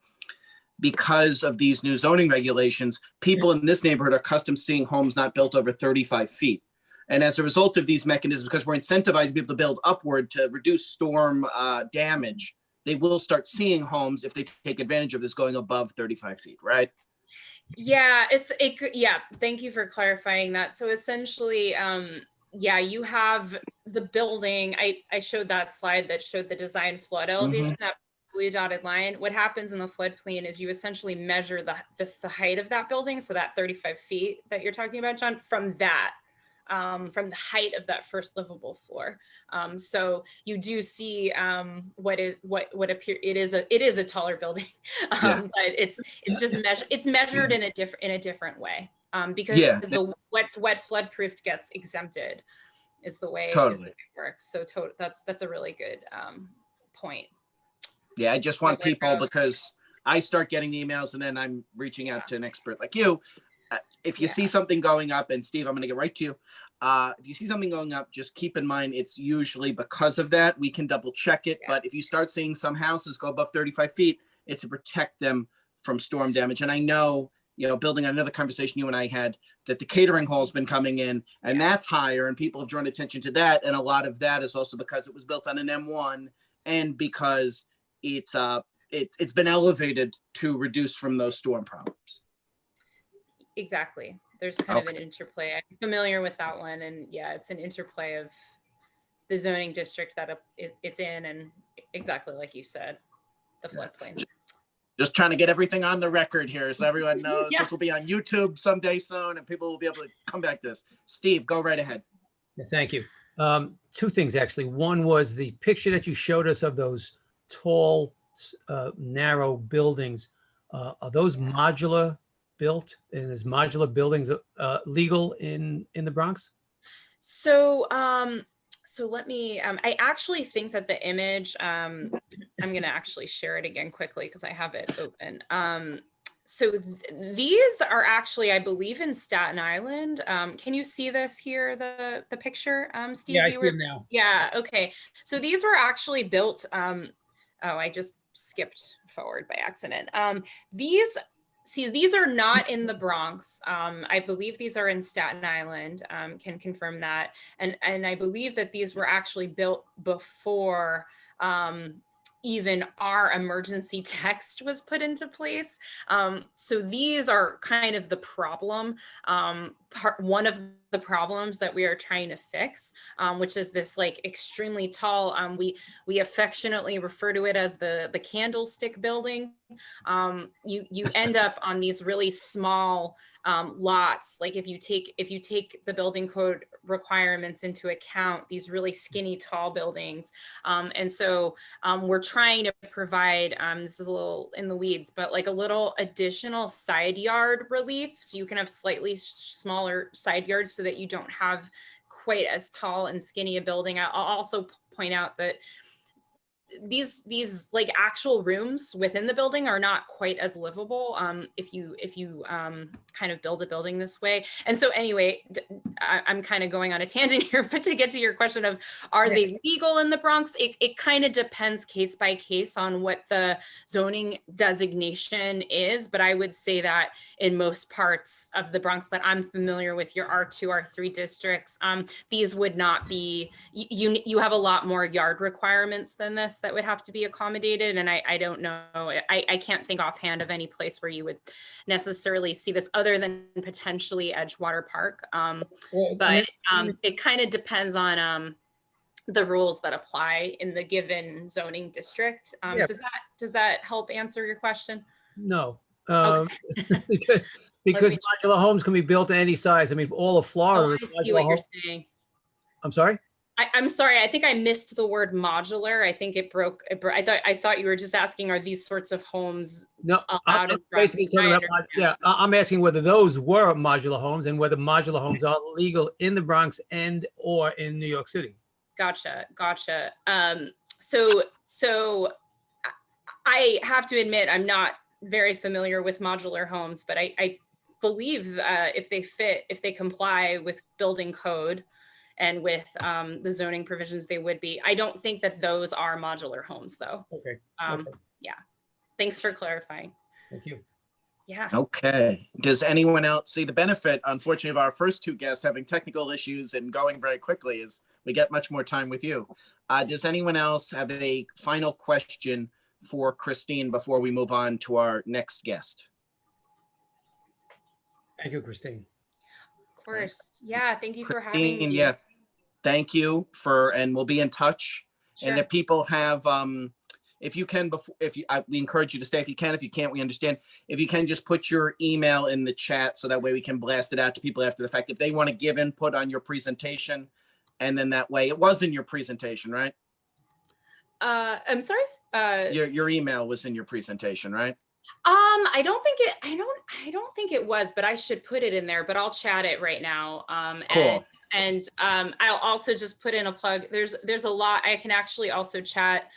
because of these new zoning regulations, people in this neighborhood are accustomed to seeing homes not built over 35 feet. And as a result of these mechanisms, because we're incentivizing people to build upward to reduce storm damage, they will start seeing homes, if they take advantage of this, going above 35 feet, right? Yeah, thank you for clarifying that. So essentially, you have the building. I showed that slide that showed the design flood elevation, that blue dotted line. What happens in the floodplain is you essentially measure the height of that building, so that 35 feet that you're talking about, John, from that from the height of that first livable floor. So you do see what appear it is a taller building, but it's just measured in a different way, because the wet flood proofed gets exempted is the way it works. So that's a really good point. Yeah, I just want people, because I start getting the emails and then I'm reaching out to an expert like you. If you see something going up, and Steve, I'm going to get right to you. If you see something going up, just keep in mind it's usually because of that. We can double check it. But if you start seeing some houses go above 35 feet, it's to protect them from storm damage. And I know, building on another conversation you and I had, that the catering hall has been coming in, and that's higher, and people have drawn attention to that. And a lot of that is also because it was built on an M1, and because it's been elevated to reduce from those storm problems. Exactly. There's kind of an interplay. I'm familiar with that one, and it's an interplay of the zoning district that it's in, and exactly like you said, the floodplain. Just trying to get everything on the record here so everyone knows. This will be on YouTube someday soon, and people will be able to come back to this. Steve, go right ahead. Thank you. Two things, actually. One was the picture that you showed us of those tall, narrow buildings. Are those modular built, and is modular buildings legal in the Bronx? So let me, I actually think that the image, I'm going to actually share it again quickly because I have it open. So these are actually, I believe, in Staten Island. Can you see this here, the picture, Steve? Yeah, I see it now. Yeah, okay. So these were actually built, I just skipped forward by accident. These are not in the Bronx. I believe these are in Staten Island, can confirm that. And I believe that these were actually built before even our emergency text was put into place. So these are kind of the problem, one of the problems that we are trying to fix, which is this like extremely tall, we affectionately refer to it as the candlestick building. You end up on these really small lots. Like if you take the building code requirements into account, these really skinny tall buildings. And so we're trying to provide, this is a little in the weeds, but like a little additional side yard relief. So you can have slightly smaller side yards so that you don't have quite as tall and skinny a building. I'll also point out that these like actual rooms within the building are not quite as livable if you kind of build a building this way. And so anyway, I'm kind of going on a tangent here, but to get to your question of are they legal in the Bronx, it kind of depends case by case on what the zoning designation is. But I would say that in most parts of the Bronx that I'm familiar with, your R2, R3 districts, these would not be, you have a lot more yard requirements than this that would have to be accommodated. And I don't know, I can't think offhand of any place where you would necessarily see this other than potentially Edgewater Park. But it kind of depends on the rules that apply in the given zoning district. Does that help answer your question? No, Okay. because modular homes can be built at any size. I mean, all of Florida. I see what you're saying. I'm sorry? I'm sorry. I think I missed the word modular. I think it broke. I thought you were just asking, are these sorts of homes allowed in basically talking about, I'm asking whether those were modular homes and whether modular homes are legal in the Bronx and or in New York City. Gotcha. So I have to admit, I'm not very familiar with modular homes, but I believe if they comply with building code and with the zoning provisions, they would be. I don't think that those are modular homes though. Okay. Yeah. Thanks for clarifying. Thank you. Yeah. Okay. Does anyone else see the benefit, unfortunately, of our first two guests having technical issues and going very quickly as we get much more time with you? Does anyone else have a final question for Christine before we move on to our next guest? Thank you, Christine. Of course. Yeah. Thank you for having me. Yeah. Thank you and we'll be in touch. Sure. And if people have, if you can, we encourage you to stay if you can. If you can't, we understand. If you can, just put your email in the chat so that way we can blast it out to people after the fact. If they want to give input on your presentation, and then that way, it was in your presentation, right? I'm sorry. Your email was in your presentation, right? I don't think it was, but I should put it in there, but I'll chat it right now. Cool. And I'll also just put in a plug. There's a lot. I can actually also chat.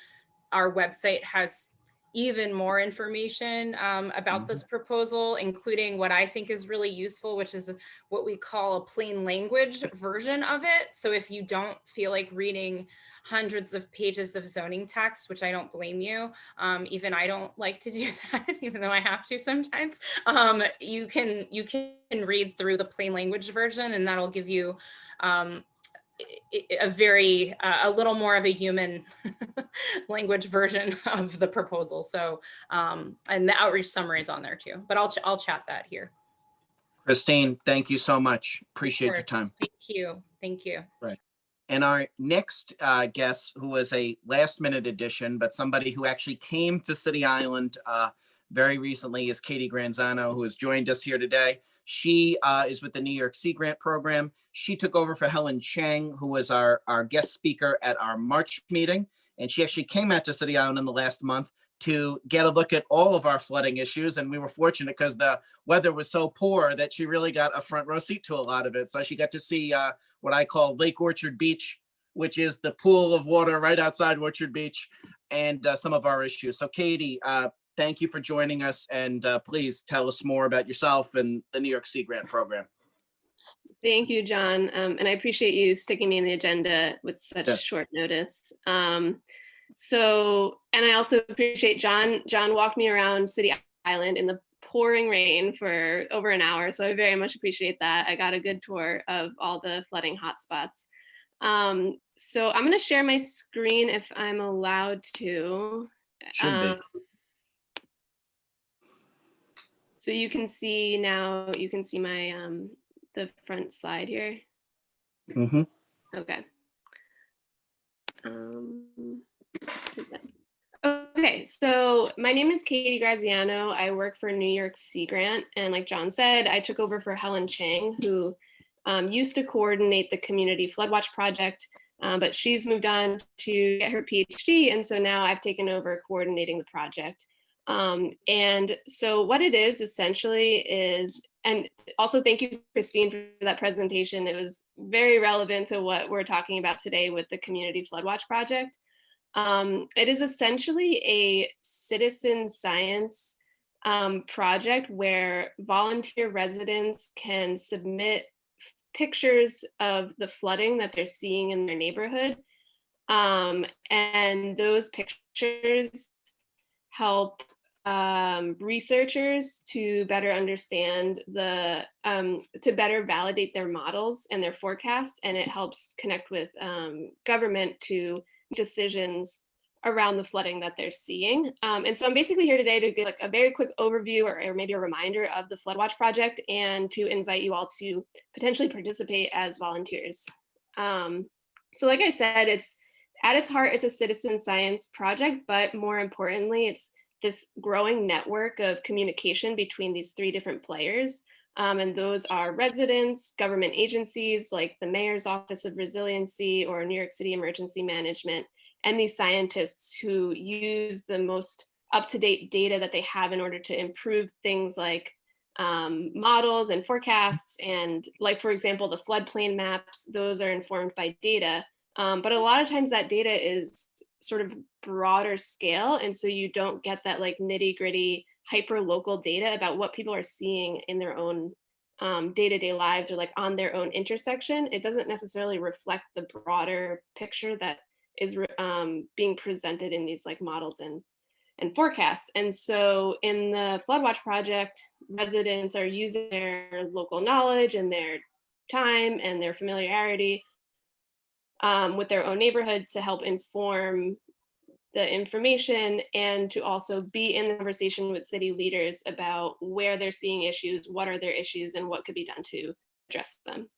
Our website has even more information about this proposal, including what I think is really useful, which is what we call a plain language version of it. So if you don't feel like reading hundreds of pages of zoning text, which I don't blame you, even I don't like to do that, even though I have to sometimes, you can read through the plain language version, and that'll give you a little more of a human language version of the proposal. So, and the outreach summary is on there too, but I'll chat that here. Christine, thank you so much. Appreciate your time. Thank you. Thank you. Right. And our next guest, who was a last minute addition, but somebody who actually came to City Island very recently, is Katie Graziano, who has joined us here today. She is with the New York Seagrant program. She took over for Helen Chang, who was our guest speaker at our March meeting. And she actually came out to City Island in the last month to get a look at all of our flooding issues. And we were fortunate because the weather was so poor that she really got a front row seat to a lot of it. So she got to see what I call Lake Orchard Beach, which is the pool of water right outside Orchard Beach, and some of our issues. So Katie, thank you for joining us, and please tell us more about yourself and the New York Seagrant program. Thank you, John. And I appreciate you sticking me in the agenda with such short notice. And I also appreciate John. John walked me around City Island in the pouring rain for over an hour. So I very much appreciate that. I got a good tour of all the flooding hotspots. So I'm going to share my screen if I'm allowed to. Should be. So you can see now, you can see my, the front slide here. Mm-hmm. Okay. Okay, so my name is Katie Graziano. I work for New York Seagrant, and like John said, I took over for Helen Chang, who used to coordinate the Community Floodwatch project, but she's moved on to get her PhD, and so now I've taken over coordinating the project. And so what it is essentially is, and also thank you, Christine, for that presentation. It was very relevant to what we're talking about today with the Community Floodwatch project. It is essentially a citizen science project where volunteer residents can submit pictures of the flooding that they're seeing in their neighborhood. And those pictures help researchers to better understand to better validate their models and their forecasts, and it helps connect with government to decisions around the flooding that they're seeing. And so I'm basically here today to give like a very quick overview or maybe a reminder of the Floodwatch project, and to invite you all to potentially participate as volunteers. So like I said, it's at its heart, it's a citizen science project, but more importantly, it's this growing network of communication between these three different players. And those are residents, government agencies like the Mayor's Office of Resiliency or New York City Emergency Management, and these scientists who use the most up-to-date data that they have in order to improve things like models and forecasts. And like, for example, the floodplain maps, those are informed by data. But a lot of times that data is sort of broader scale. And so you don't get that like nitty gritty hyper local data about what people are seeing in their own day-to-day lives or like on their own intersection. It doesn't necessarily reflect the broader picture that is being presented in these like models and forecasts. And so in the Floodwatch project, residents are using their local knowledge and their time and their familiarity with their own neighborhood to help inform the information, and to also be in the conversation with city leaders about where they're seeing issues, what are their issues, and what could be done to address them.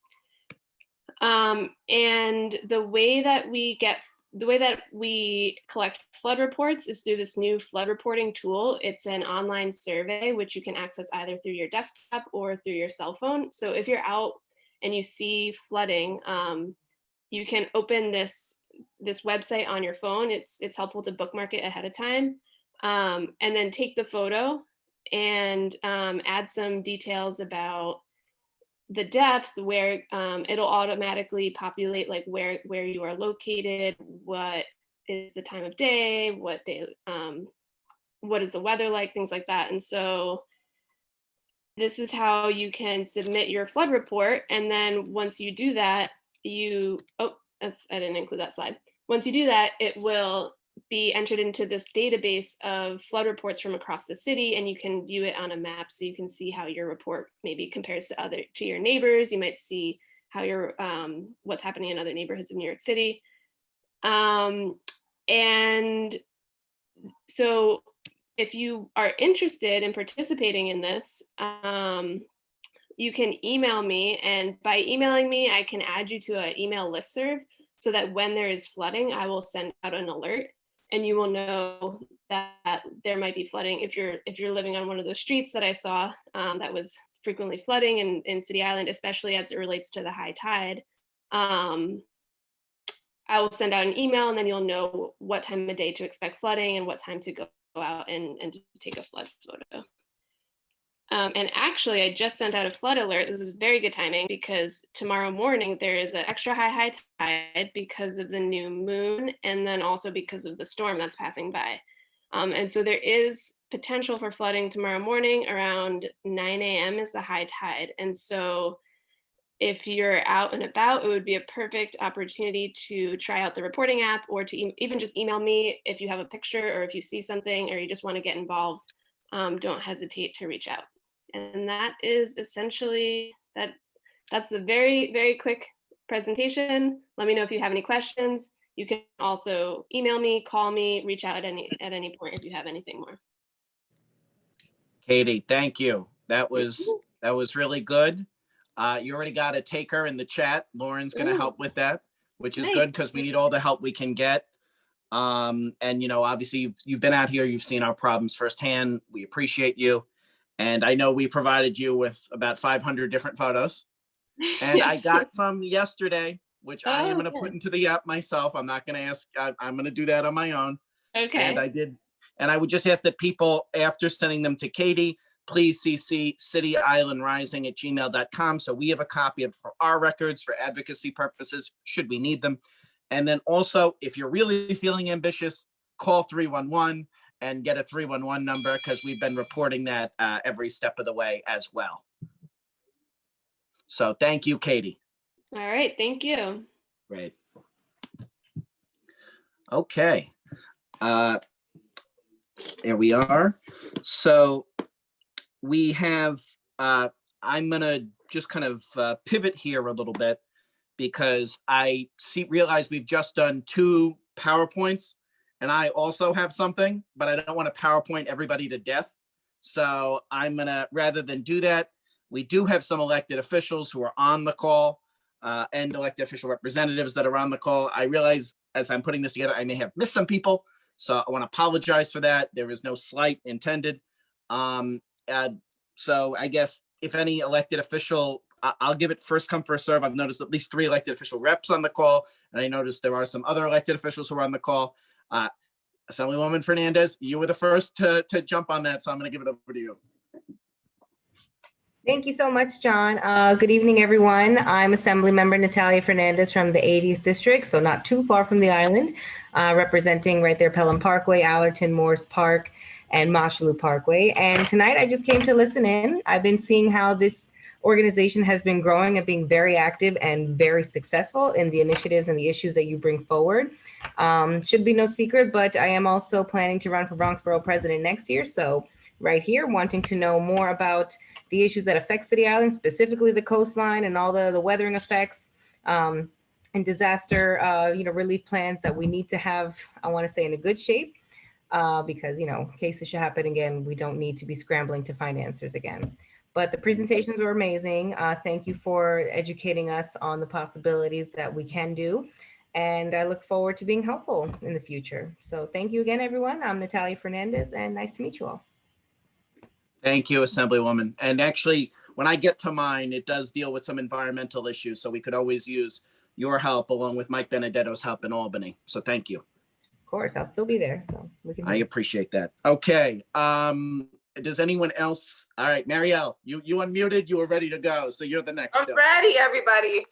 And the way that we get the way that we collect flood reports is through this new flood reporting tool. It's an online survey, which you can access either through your desktop or through your cell phone. So if you're out and you see flooding, you can open this website on your phone. It's helpful to bookmark it ahead of time, and then take the photo and add some details about the depth, where it'll automatically populate like where you are located, what is the time of day, what is the weather like, things like that. And so this is how you can submit your flood report. And then once you do that, I didn't include that slide. Once you do that, it will be entered into this database of flood reports from across the city, and you can view it on a map, so you can see how your report maybe compares to your neighbors. You might see how what's happening in other neighborhoods of New York City. And so if you are interested in participating in this, you can email me, and by emailing me, I can add you to an email listserv, so that when there is flooding, I will send out an alert, and you will know that there might be flooding. If you're living on one of those streets that I saw that was frequently flooding in City Island, especially as it relates to the high tide, I will send out an email, and then you'll know what time of day to expect flooding and what time to go out and to take a flood photo. And actually, I just sent out a flood alert. This is very good timing, because tomorrow morning there is an extra high tide because of the new moon, and then also because of the storm that's passing by. And so there is potential for flooding tomorrow morning around 9 a.m. is the high tide. And so if you're out and about, it would be a perfect opportunity to try out the reporting app, or to even just email me if you have a picture, or if you see something, or you just want to get involved. Don't hesitate to reach out. And that is essentially that's the very, very quick presentation. Let me know if you have any questions. You can also email me, call me, reach out at any point if you have anything more. Katie, thank you. That was really good. You already got a taker in the chat. Lauren's going to help with that, which is good, because we need all the help we can get. And obviously you've been out here, you've seen our problems firsthand. We appreciate you. And I know we provided you with about 500 different photos. And yes. I got some yesterday, which I am going to put into the app myself. I'm not going to ask, I'm going to do that on my own. Okay. And I did. And I would just ask that people, after sending them to Katie, please CC cityislandrising@gmail.com. So we have a copy of for our records for advocacy purposes, should we need them. And then also, if you're really feeling ambitious, call 311 and get a 311 number, because we've been reporting that every step of the way as well. So thank you, Katie. All right, thank you. Great. Okay. There we are. So we have, I'm gonna just kind of pivot here a little bit, because I realize we've just done 2 PowerPoints, and I also have something, but I don't want to PowerPoint everybody to death. So I'm gonna, rather than do that, we do have some elected officials who are on the call, and elected official representatives that are on the call. I realize as I'm putting this together, I may have missed some people, so I want to apologize for that. There is no slight intended. So I guess if any elected official, I'll give it first come, first serve. I've noticed at least 3 elected official reps on the call, and I noticed there are some other elected officials who are on the call. Assemblywoman Fernandez, you were the first to jump on that, so I'm going to give it over to you. Thank you so much, John. Good evening, everyone. I'm Assemblymember Nathalia Fernandez from the 80th District, so not too far from the island, representing right there Pelham Parkway, Allerton, Morris Park, and Moshalou Parkway. And tonight I just came to listen in. I've been seeing how this organization has been growing and being very active and very successful in the initiatives and the issues that you bring forward. Should be no secret, but I am also planning to run for Bronx Borough President next year. So right here, wanting to know more about the issues that affect City Island, specifically the coastline and all the weathering effects and disaster relief plans that we need to have, I want to say, in a good shape, because, cases should happen again. We don't need to be scrambling to find answers again. But the presentations were amazing. Thank you for educating us on the possibilities that we can do. And I look forward to being helpful in the future. So thank you again, everyone. I'm Nathalia Fernandez, and nice to meet you all. Thank you, Assemblywoman. And actually, when I get to mine, it does deal with some environmental issues. So we could always use your help along with Mike Benedetto's help in Albany. So thank you. Of course, I'll still be there. So we can. I appreciate that. Okay. Does anyone else? All right, Marielle, you unmuted. You were ready to go. So you're the next. I'm ready, everybody.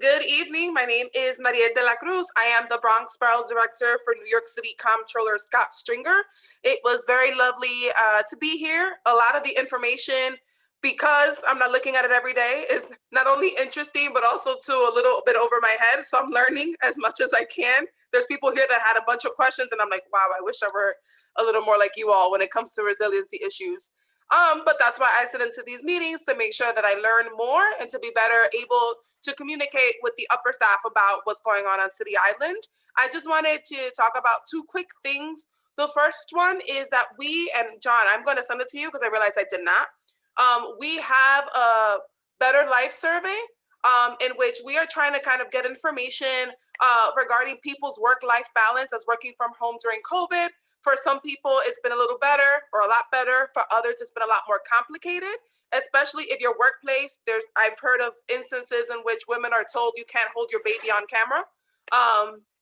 Good evening. My name is Maria de la Cruz. I am the Bronx Borough Director for New York City Comptroller Scott Stringer. It was very lovely to be here. A lot of the information, because I'm not looking at it every day, is not only interesting, but also a little bit over my head. So I'm learning as much as I can. There's people here that had a bunch of questions, and I'm like, wow, I wish I were a little more like you all when it comes to resiliency issues. But that's why I sit into these meetings, to make sure that I learn more and to be better able to communicate with the upper staff about what's going on City Island. I just wanted to talk about two quick things. The first one is that we, and John, I'm going to send it to you because I realized I did not. We have a Better Life survey in which we are trying to kind of get information regarding people's work-life balance as working from home during COVID. For some people, it's been a little better or a lot better. For others, it's been a lot more complicated, especially if your workplace, I've heard of instances in which women are told you can't hold your baby on camera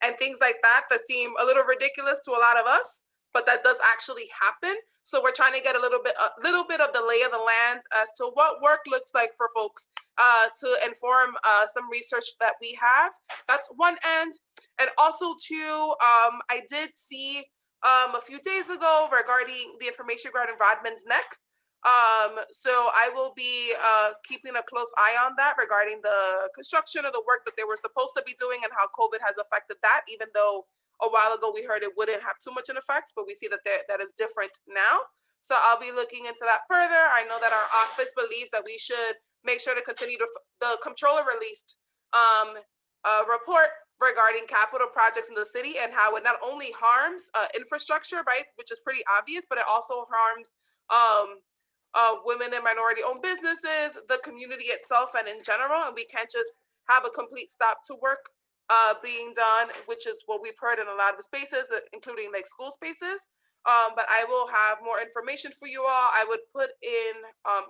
and things like that seem a little ridiculous to a lot of us, but that does actually happen. So we're trying to get a little bit of the lay of the land as to what work looks like for folks to inform some research that we have. That's one end. And also too, I did see a few days ago regarding the information regarding Rodman's Neck. So I will be keeping a close eye on that regarding the construction of the work that they were supposed to be doing and how COVID has affected that, even though a while ago we heard it wouldn't have too much an effect, but we see that that is different now. So I'll be looking into that further. I know that our office believes that we should make sure to continue the Comptroller released a report regarding capital projects in the city and how it not only harms infrastructure, right, which is pretty obvious, but it also harms women and minority-owned businesses, the community itself, and in general. And we can't just have a complete stop to work being done, which is what we've heard in a lot of the spaces, including like school spaces. But I will have more information for you all. I would put in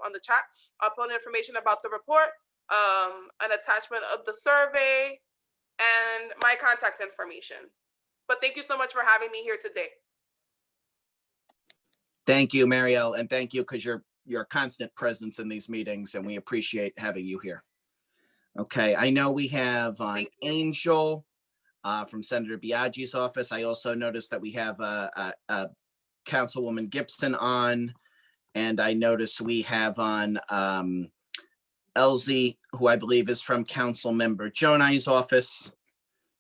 on the chat, I'll put information about the report, an attachment of the survey, and my contact information. But thank you so much for having me here today. Thank you, Marielle, and thank you because you're a constant presence in these meetings, and we appreciate having you here. Okay, I know we have Angel from Senator Biaggi's office. I also noticed that we have Councilwoman Gibson on, and I noticed we have on Elsie, who I believe is from Council Member Gjonaj's office.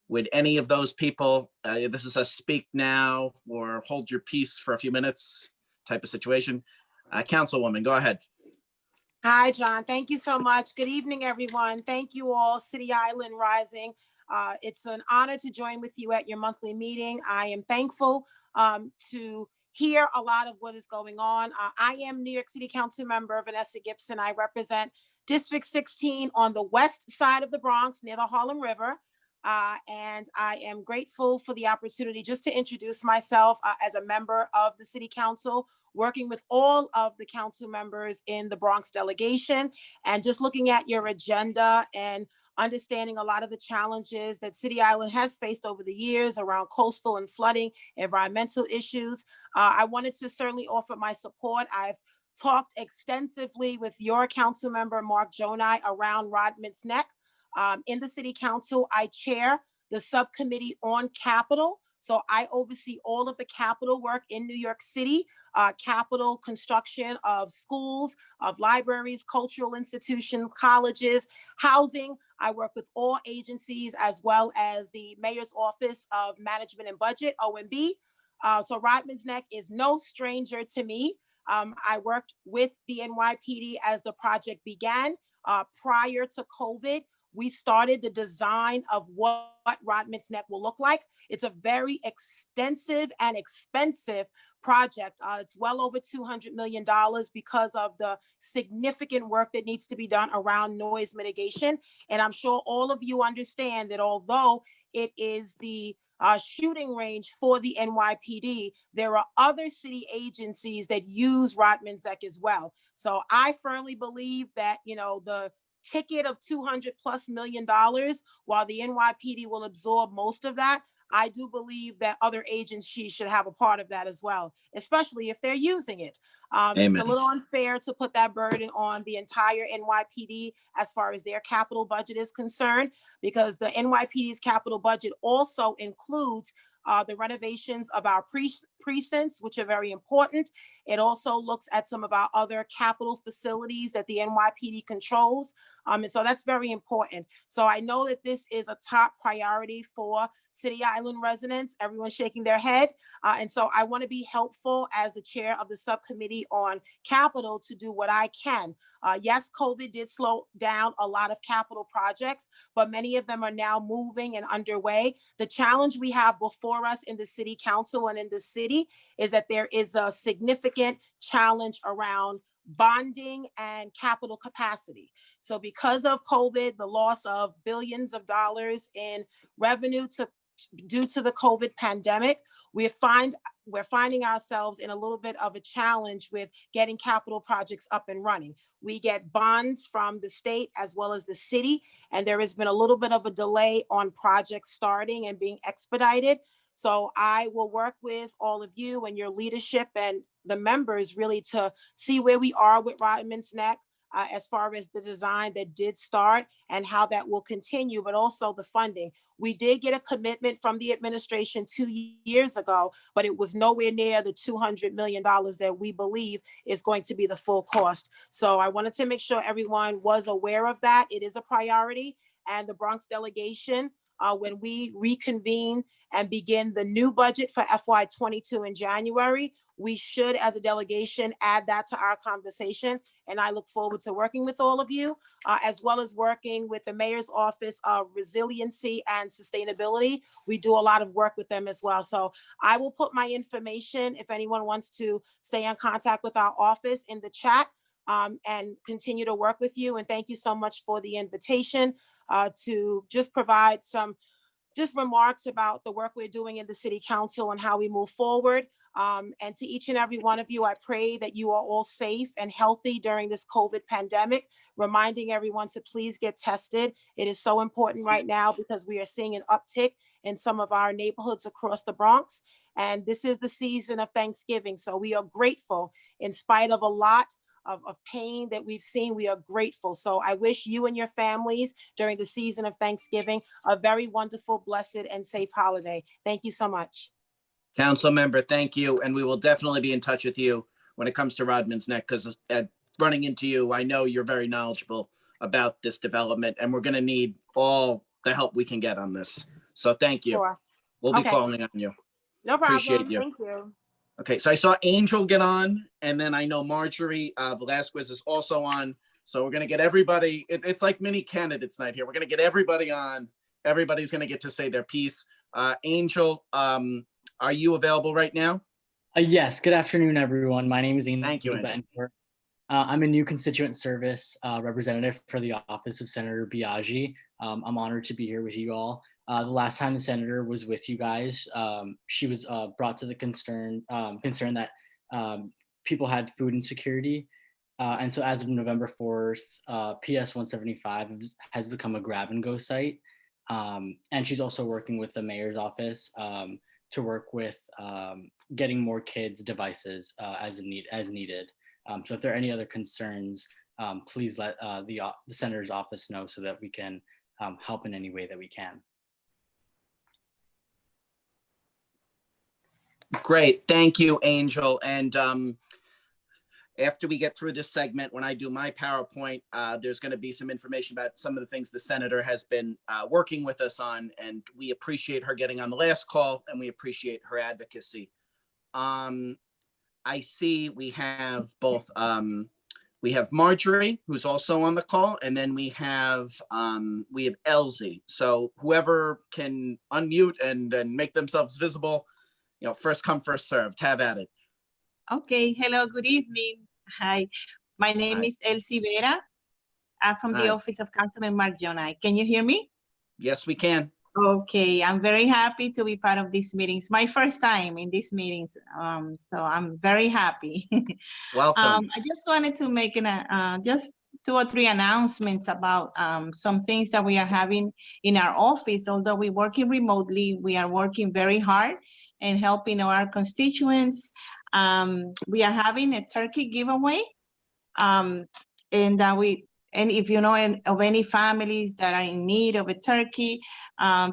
Would any of those people, this is a speak now or hold your peace for a few minutes type of situation. Councilwoman, go ahead. Hi, John. Thank you so much. Good evening, everyone. Thank you all, City Island Rising. It's an honor to join with you at your monthly meeting. I am thankful to hear a lot of what is going on. I am New York City Council member Vanessa Gibson. I represent District 16 on the west side of the Bronx near the Harlem River. And I am grateful for the opportunity just to introduce myself as a member of the City Council, working with all of the council members in the Bronx delegation, and just looking at your agenda and understanding a lot of the challenges that City Island has faced over the years around coastal and flooding, environmental issues. I wanted to certainly offer my support. I've talked extensively with your council member, Mark Gjonaj, around Rodman's Neck. In the City Council, I chair the subcommittee on capital. So I oversee all of the capital work in New York City, capital construction of schools, of libraries, cultural institutions, colleges, housing. I work with all agencies as well as the Mayor's Office of Management and Budget, OMB. So Rodman's Neck is no stranger to me. I worked with the NYPD as the project began prior to COVID. We started the design of what Rodman's Neck will look like. It's a very extensive and expensive project. It's well over $200 million because of the significant work that needs to be done around noise mitigation. And I'm sure all of you understand that although it is the shooting range for the NYPD, there are other city agencies that use Rodman's Neck as well. So I firmly believe that, you know, the ticket of $200+ million, while the NYPD will absorb most of that, I do believe that other agencies should have a part of that as well, especially if they're using it. It's a little unfair to put that burden on the entire NYPD as far as their capital budget is concerned, because the NYPD's capital budget also includes the renovations of our precincts, which are very important. It also looks at some of our other capital facilities that the NYPD controls. And so that's very important. So I know that this is a top priority for City Island residents. Everyone's shaking their head. And so I want to be helpful as the chair of the subcommittee on capital to do what I can. Yes, COVID did slow down a lot of capital projects, but many of them are now moving and underway. The challenge we have before us in the city council and in the city is that there is a significant challenge around bonding and capital capacity. So because of COVID, the loss of billions of dollars in revenue due to the COVID pandemic, we're finding ourselves in a little bit of a challenge with getting capital projects up and running. We get bonds from the state as well as the city, and there has been a little bit of a delay on projects starting and being expedited. So I will work with all of you and your leadership and the members really to see where we are with Rodman's Neck as far as the design that did start and how that will continue, but also the funding. We did get a commitment from the administration 2 years ago, but it was nowhere near the $200 million that we believe is going to be the full cost. So I wanted to make sure everyone was aware of that. It is a priority, and the Bronx delegation, when we reconvene and begin the new budget for FY22 in January, we should, as a delegation, add that to our conversation. And I look forward to working with all of you, as well as working with the Mayor's Office of Resiliency and Sustainability. We do a lot of work with them as well. So I will put my information, if anyone wants to stay in contact with our office, in the chat, and continue to work with you. And thank you so much for the invitation to just provide some remarks about the work we're doing in the City Council and how we move forward. And to each and every one of you, I pray that you are all safe and healthy during this COVID pandemic, reminding everyone to please get tested. It is so important right now because we are seeing an uptick in some of our neighborhoods across the Bronx. And this is the season of Thanksgiving. So we are grateful in spite of a lot of pain that we've seen. We are grateful. So I wish you and your families during the season of Thanksgiving a very wonderful, blessed, and safe holiday. Thank you so much. Council member, thank you. And we will definitely be in touch with you when it comes to Rodman's Neck, because running into you, I know you're very knowledgeable about this development, and we're going to need all the help we can get on this. So thank you. Sure. We'll be calling on you. No problem. Appreciate you. Thank you. Okay, so I saw Angel get on, and then I know Marjorie Velazquez is also on. So we're going to get everybody. It's like mini candidates night here. We're going to get everybody on. Everybody's going to get to say their piece. Angel, are you available right now? Yes. Good afternoon, everyone. My name is Angel. Thank you, Angel. I'm a new constituent service representative for the office of Senator Biaggi. I'm honored to be here with you all. The last time the senator was with you guys, she was brought to the concern that people had food insecurity. And so as of November 4th, PS 175 has become a grab and go site. And she's also working with the mayor's office to work with getting more kids devices as needed. So if there are any other concerns, please let the senator's office know so that we can help in any way that we can. Great. Thank you, Angel. And after we get through this segment, when I do my PowerPoint, there's going to be some information about some of the things the senator has been working with us on, and we appreciate her getting on the last call, and we appreciate her advocacy. I see we have both, we have Marjorie, who's also on the call, and then we have Elsie. So whoever can unmute and make themselves visible, first come, first served. Have at it. Okay. Hello. Good evening. Hi. My name is Elsie Vera. I'm from the office of Councilman Mark Gjonaj. Can you hear me? Yes, we can. Okay, I'm very happy to be part of these meetings. My first time in these meetings, so I'm very happy. Welcome. I just wanted to make just 2 or 3 announcements about some things that we are having in our office. Although we're working remotely, we are working very hard and helping our constituents. We are having a turkey giveaway, and if you know of any families that are in need of a turkey,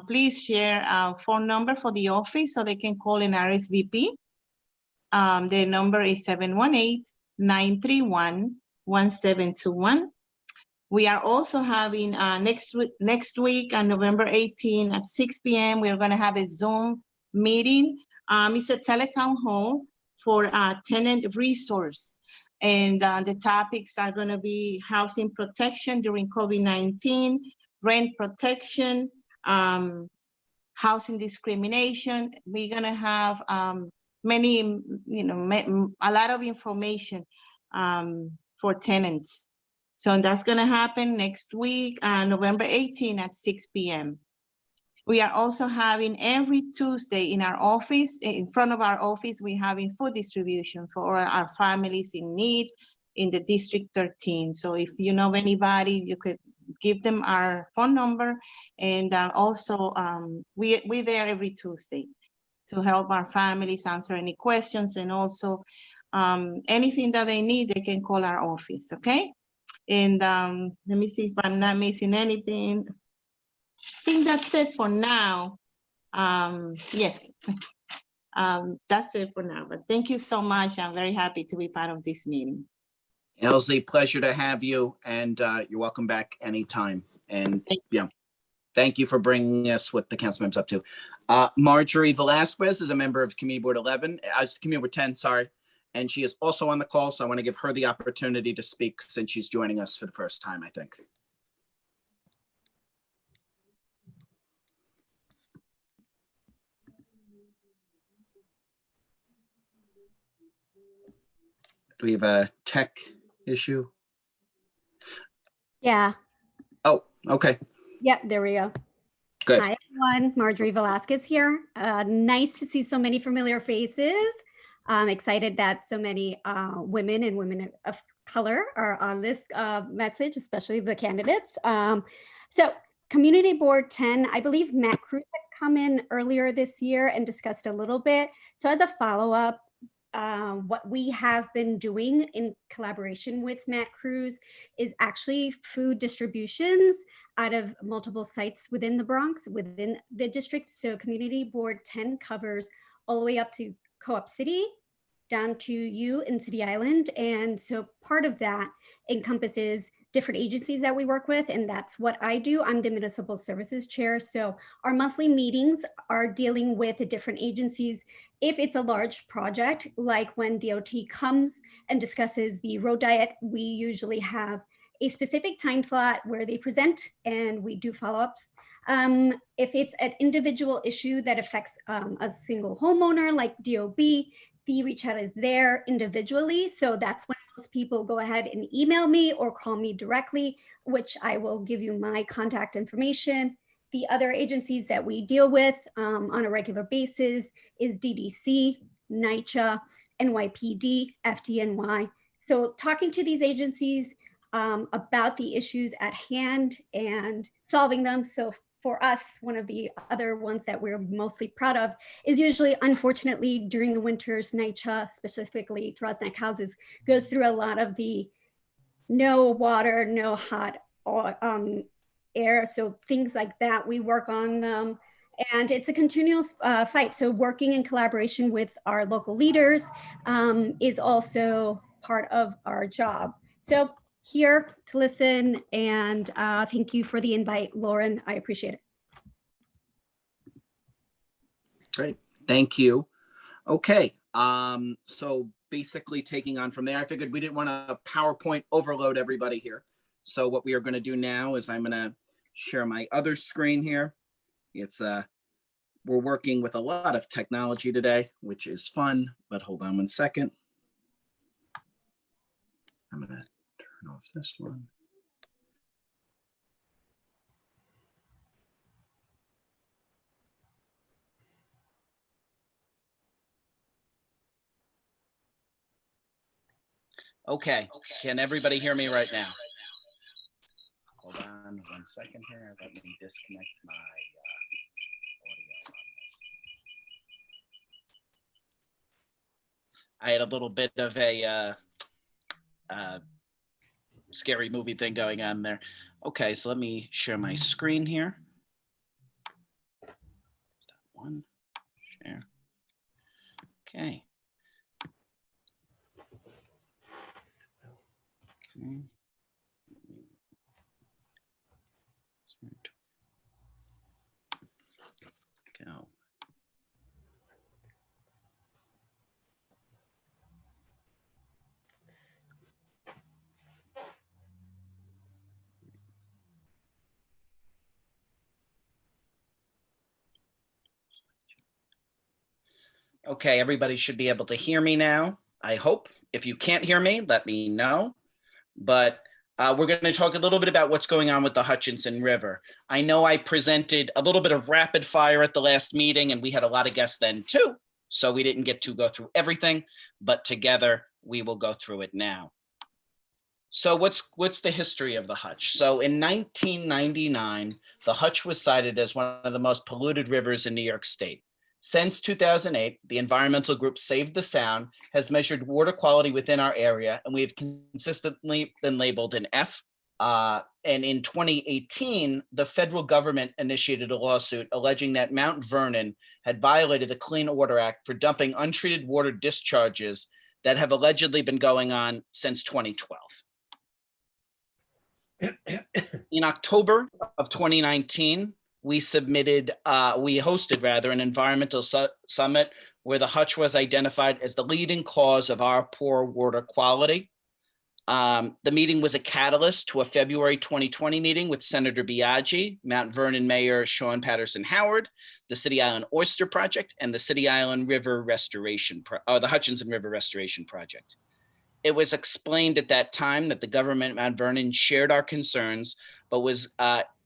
please share our phone number for the office so they can call an RSVP. The number is 718-931-1721. We are also having next week on November 18 at 6 p.m. We're going to have a Zoom meeting. It's a teletown hall for tenant resource. And the topics are going to be housing protection during COVID-19, rent protection, housing discrimination. We're going to have many, a lot of information for tenants. So that's going to happen next week, November 18 at 6 p.m. We are also having every Tuesday in our office, in front of our office, we're having food distribution for our families in need in the District 13. So if you know anybody, you could give them our phone number. And also, we're there every Tuesday to help our families answer any questions. And also, anything that they need, they can call our office, okay? And let me see if I'm not missing anything. I think that's it for now. Yes, that's it for now. But thank you so much. I'm very happy to be part of this meeting. Elsie, pleasure to have you, and you're welcome back anytime. And thank you for bringing us what the council members up to. Marjorie Velazquez is a member of Community Board 11, Community Board 10, sorry, and she is also on the call. So I want to give her the opportunity to speak since she's joining us for the first time, I think. Do we have a tech issue? Yeah. Oh, okay. Yep, there we go. Good. Hi, everyone. Marjorie Velazquez here. Nice to see so many familiar faces. I'm excited that so many women and women of color are on this message, especially the candidates. So Community Board 10, I believe Matt Cruz had come in earlier this year and discussed a little bit. So as a follow-up, what we have been doing in collaboration with Matt Cruz is actually food distributions out of multiple sites within the Bronx, within the district. So Community Board 10 covers all the way up to Co-op City, down to you in City Island. And so part of that encompasses different agencies that we work with, and that's what I do. I'm the Municipal Services Chair. So our monthly meetings are dealing with the different agencies. If it's a large project, like when DOT comes and discusses the road diet, we usually have a specific time slot where they present and we do follow-ups. If it's an individual issue that affects a single homeowner like DOB, the reach out is there individually. So that's when most people go ahead and email me or call me directly, which I will give you my contact information. The other agencies that we deal with on a regular basis is DDC, NYCHA, NYPD, FDNY. So talking to these agencies about the issues at hand and solving them. So for us, one of the other ones that we're mostly proud of is usually, unfortunately, during the winters, NYCHA, specifically Throsneck Houses, goes through a lot of the no water, no hot air. So things like that, we work on them. And it's a continuous fight. So working in collaboration with our local leaders is also part of our job. So here to listen, and thank you for the invite, Lauren. I appreciate it. Great, thank you. Okay, so basically taking on from there, I figured we didn't want to PowerPoint overload everybody here. So what we are going to do now is I'm going to share my other screen here. It's we're working with a lot of technology today, which is fun, but hold on one second. I'm going to turn off this one. Okay, can everybody hear me right now? Hold on 1 second here. Let me disconnect my audio on this. I had a little bit of a scary movie thing going on there. Okay, so let me share my screen here. One, share. Okay. Okay. Go. Okay, everybody should be able to hear me now, I hope. If you can't hear me, let me know. But we're going to talk a little bit about what's going on with the Hutchinson River. I know I presented a little bit of rapid fire at the last meeting, and we had a lot of guests then too. So we didn't get to go through everything, but together we will go through it now. So what's the history of the Hutch? So in 1999, the Hutch was cited as one of the most polluted rivers in New York State. Since 2008, the environmental group Save the Sound has measured water quality within our area, and we have consistently been labeled an F. And in 2018, the federal government initiated a lawsuit alleging that Mount Vernon had violated the Clean Water Act for dumping untreated water discharges that have allegedly been going on since 2012. In October of 2019, we hosted an environmental summit where the Hutch was identified as the leading cause of our poor water quality. The meeting was a catalyst to a February 2020 meeting with Senator Biaggi, Mount Vernon Mayor Sean Patterson Howard, the City Island Oyster Project, and the City Island River Restoration, the Hutchinson River Restoration Project. It was explained at that time that the government of Mount Vernon shared our concerns, but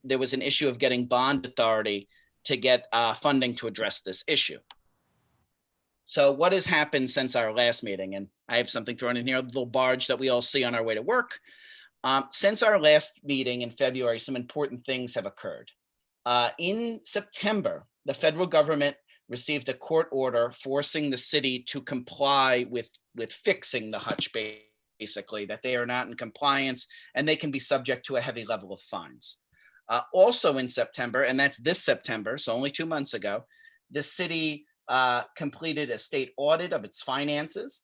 there was an issue of getting bond authority to get funding to address this issue. So what has happened since our last meeting? And I have something thrown in here, a little barge that we all see on our way to work. Since our last meeting in February, some important things have occurred. In September, the federal government received a court order forcing the city to comply with fixing the Hutch, basically, that they are not in compliance and they can be subject to a heavy level of fines. Also in September, and that's this September, so only 2 months ago, the city completed a state audit of its finances,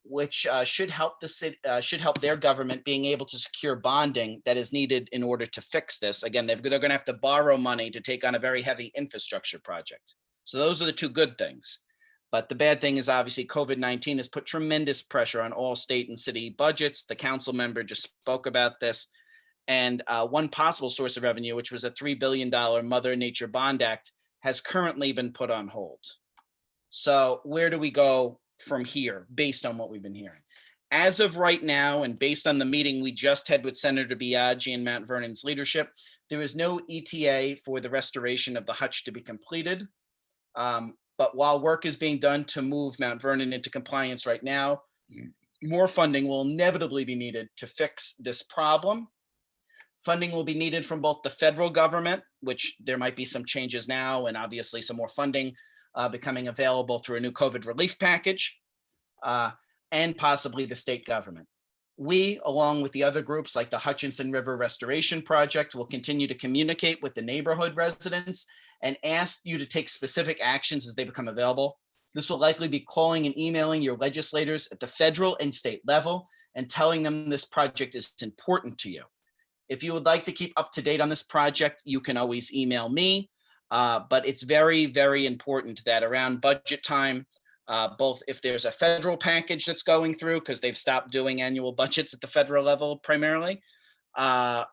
which should help the city, should help their government being able to secure bonding that is needed in order to fix this. Again, they're going to have to borrow money to take on a very heavy infrastructure project. So those are the two good things. But the bad thing is obviously COVID-19 has put tremendous pressure on all state and city budgets. The council member just spoke about this. And one possible source of revenue, which was a $3 billion Mother Nature Bond Act, has currently been put on hold. So where do we go from here based on what we've been hearing? As of right now, and based on the meeting we just had with Senator Biaggi and Mount Vernon's leadership, there is no ETA for the restoration of the Hutch to be completed. But while work is being done to move Mount Vernon into compliance right now, more funding will inevitably be needed to fix this problem. Funding will be needed from both the federal government, which there might be some changes now, and obviously some more funding becoming available through a new COVID relief package, and possibly the state government. We, along with the other groups like the Hutchinson River Restoration Project, will continue to communicate with the neighborhood residents and ask you to take specific actions as they become available. This will likely be calling and emailing your legislators at the federal and state level and telling them this project is important to you. If you would like to keep up to date on this project, you can always email me, but it's very, very important that around budget time, both if there's a federal package that's going through, because they've stopped doing annual budgets at the federal level primarily,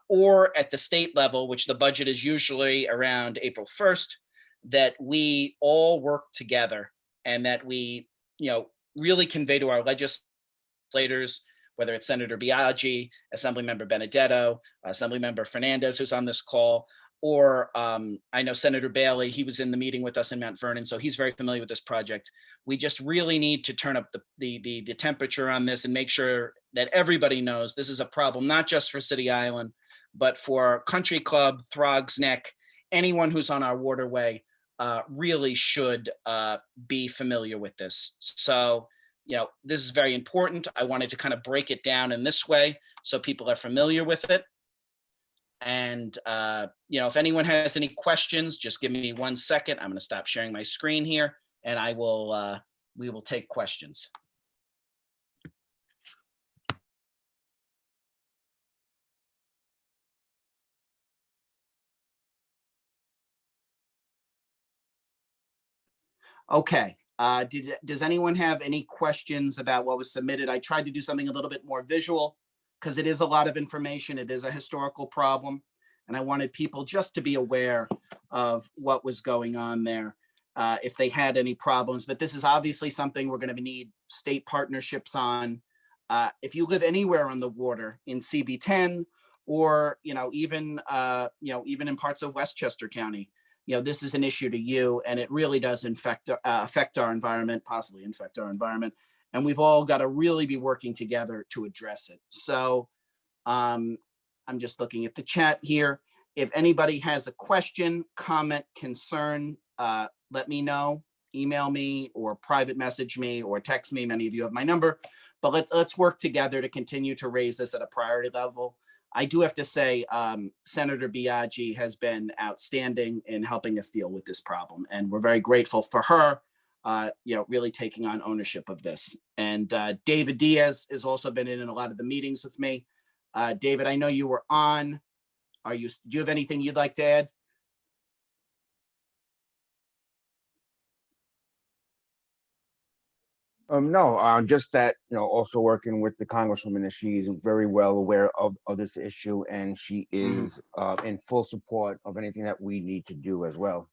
or at the state level, which the budget is usually around April 1st, that we all work together and that we, really convey to our legislators, whether it's Senator Biaggi, Assemblymember Benedetto, Assemblymember Fernandez, who's on this call, or I know Senator Bailey, he was in the meeting with us in Mount Vernon, so he's very familiar with this project. We just really need to turn up the temperature on this and make sure that everybody knows this is a problem, not just for City Island, but for Country Club, Throgs Neck, anyone who's on our waterway really should be familiar with this. So, you know, this is very important. I wanted to kind of break it down in this way so people are familiar with it. And, you know, if anyone has any questions, just give me 1 second. I'm going to stop sharing my screen here and I will, we will take questions. Okay. Does anyone have any questions about what was submitted? I tried to do something a little bit more visual because it is a lot of information. It is a historical problem. And I wanted people just to be aware of what was going on there if they had any problems. But this is obviously something we're going to need state partnerships on. If you live anywhere on the water in CB10 or, you know, even in parts of Westchester County, you know, this is an issue to you and it really does affect our environment, possibly infect our environment. And we've all got to really be working together to address it. So I'm just looking at the chat here. If anybody has a question, comment, concern, let me know, email me or private message me or text me. Many of you have my number, but let's work together to continue to raise this at a priority level. I do have to say, Senator Biaggi has been outstanding in helping us deal with this problem. And we're very grateful for her, you know, really taking on ownership of this. And David Diaz has also been in a lot of the meetings with me. David, I know you were on. Do you have anything you'd like to add? No, just that, you know, also working with the Congresswoman, that she's very well aware of this issue, and she is in full support of anything that we need to do as well.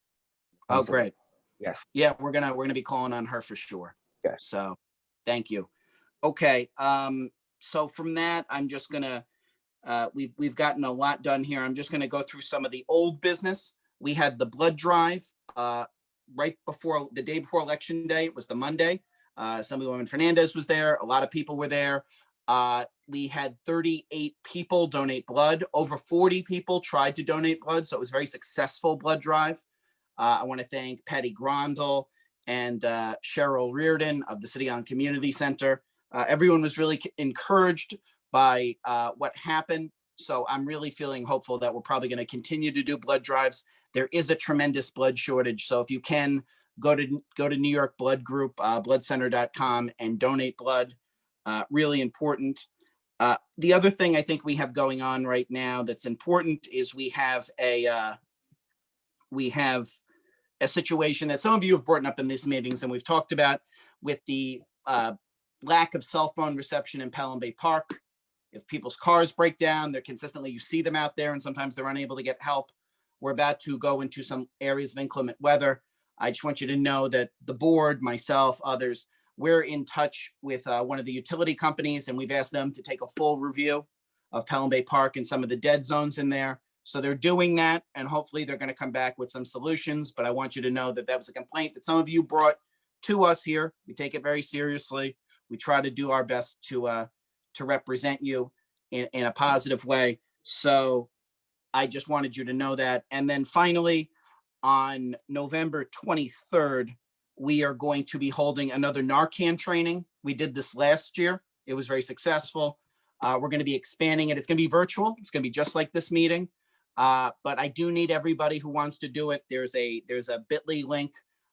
Oh, great. Yes. Yeah, we're gonna be calling on her for sure. Yes. So, thank you. Okay. So from that, I'm just gonna. We've gotten a lot done here. I'm just gonna go through some of the old business. We had the blood drive right before the day before Election Day. It was the Monday. Assemblywoman Fernandez was there. A lot of people were there. We had 38 people donate blood. Over 40 people tried to donate blood. So it was a very successful blood drive. I want to thank Patty Grondel and Cheryl Reardon of the City Island Community Center. Everyone was really encouraged by what happened. So I'm really feeling hopeful that we're probably going to continue to do blood drives. There is a tremendous blood shortage. So if you can, go to New York Blood Group, bloodcenter.com, and donate blood. Really important. The other thing I think we have going on right now that's important is we have a situation that some of you have brought up in these meetings, and we've talked about with the lack of cell phone reception in Pelham Bay Park. If people's cars break down, they're consistently, you see them out there, and sometimes they're unable to get help. We're about to go into some areas of inclement weather. I just want you to know that the board, myself, others, we're in touch with one of the utility companies, and we've asked them to take a full review of Pelham Bay Park and some of the dead zones in there. So they're doing that, and hopefully they're going to come back with some solutions. But I want you to know that that was a complaint that some of you brought to us here. We take it very seriously. We try to do our best to represent you in a positive way. So I just wanted you to know that. And then finally, on November 23rd, we are going to be holding another Narcan training. We did this last year. It was very successful. We're going to be expanding it. It's going to be virtual. It's going to be just like this meeting. But I do need everybody who wants to do it. There's a bit.ly link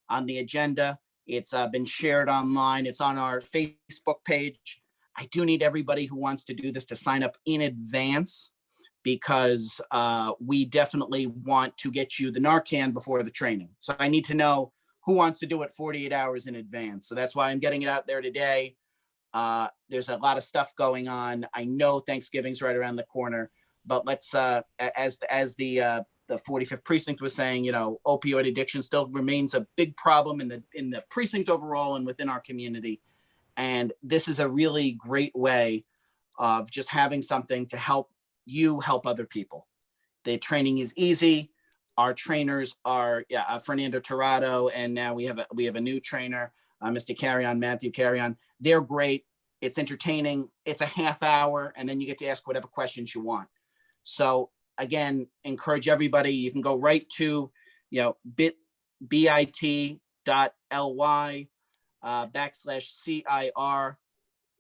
on the agenda. It's been shared online. It's on our Facebook page. I do need everybody who wants to do this to sign up in advance, because we definitely want to get you the Narcan before the training. So I need to know who wants to do it 48 hours in advance. So that's why I'm getting it out there today. There's a lot of stuff going on. I know Thanksgiving's right around the corner, but let's, as the 45th precinct was saying, you know, opioid addiction still remains a big problem in the precinct overall and within our community. And this is a really great way of just having something to help you help other people. The training is easy. Our trainers are Fernando Torrado, and now we have a new trainer, Mr. Carrion, Matthew Carrion. They're great. It's entertaining. It's a half hour, and then you get to ask whatever questions you want. So again, encourage everybody. You can go right to, bit.ly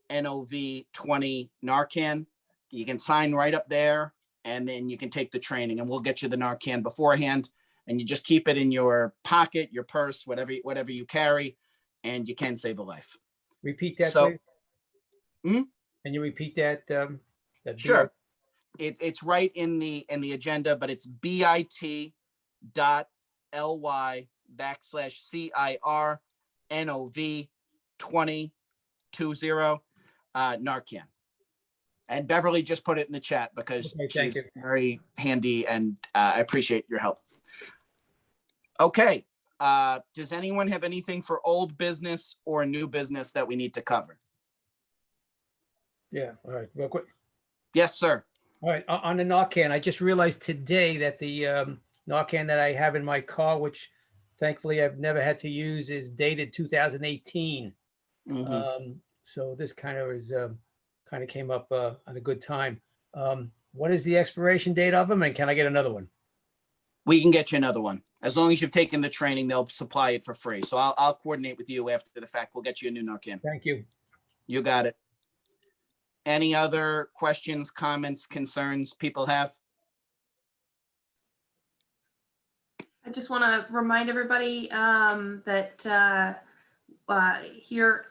/CIRNOV20 Narcan. You can sign right up there, and then you can take the training, and we'll get you the Narcan beforehand, and you just keep it in your pocket, your purse, whatever you carry, and you can save a life. Repeat that, So, please. Can you repeat that? Sure. It's right in the agenda, but it's bit.ly /CIRNOV20 Narcan. And Beverly just put it in the chat because she's very handy, and I appreciate your help. Okay. Does anyone have anything for old business or new business that we need to cover? Yeah. All right. Real quick. Yes, sir. All right. On the Narcan, I just realized today that the Narcan that I have in my car, which thankfully I've never had to use, is dated 2018. So this kind of came up at a good time. What is the expiration date of them, and can I get another one? We can get you another one. As long as you've taken the training, they'll supply it for free. So I'll coordinate with you after the fact. We'll get you a new Narcan. Thank you. You got it. Any other questions, comments, concerns people have? I just want to remind everybody that here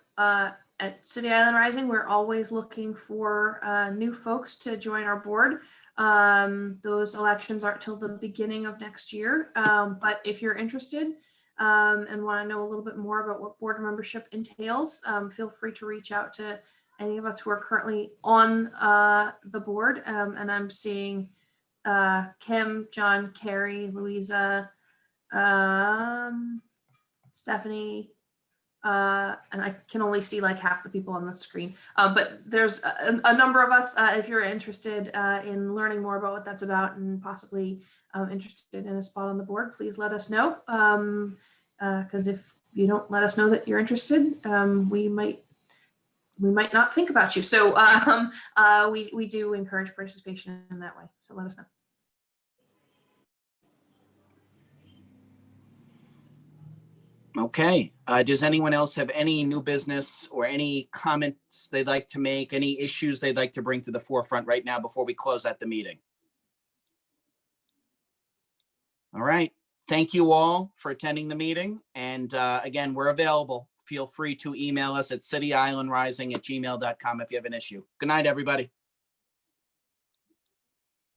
at City Island Rising, we're always looking for new folks to join our board. Those elections aren't till the beginning of next year, but if you're interested and want to know a little bit more about what board membership entails, feel free to reach out to any of us who are currently on the board. And I'm seeing Kim, John, Carrie, Louisa, Stephanie, and I can only see like half the people on the screen, but there's a number of us. If you're interested in learning more about what that's about and possibly interested in a spot on the board, please let us know, because if you don't let us know that you're interested, we might not think about you. So we do encourage participation in that way, so let us know. Okay. Does anyone else have any new business or any comments they'd like to make, any issues they'd like to bring to the forefront right now before we close out the meeting? All right. Thank you all for attending the meeting. And again, we're available. Feel free to email us at cityislandrising@gmail.com if you have an issue. Good night, everybody.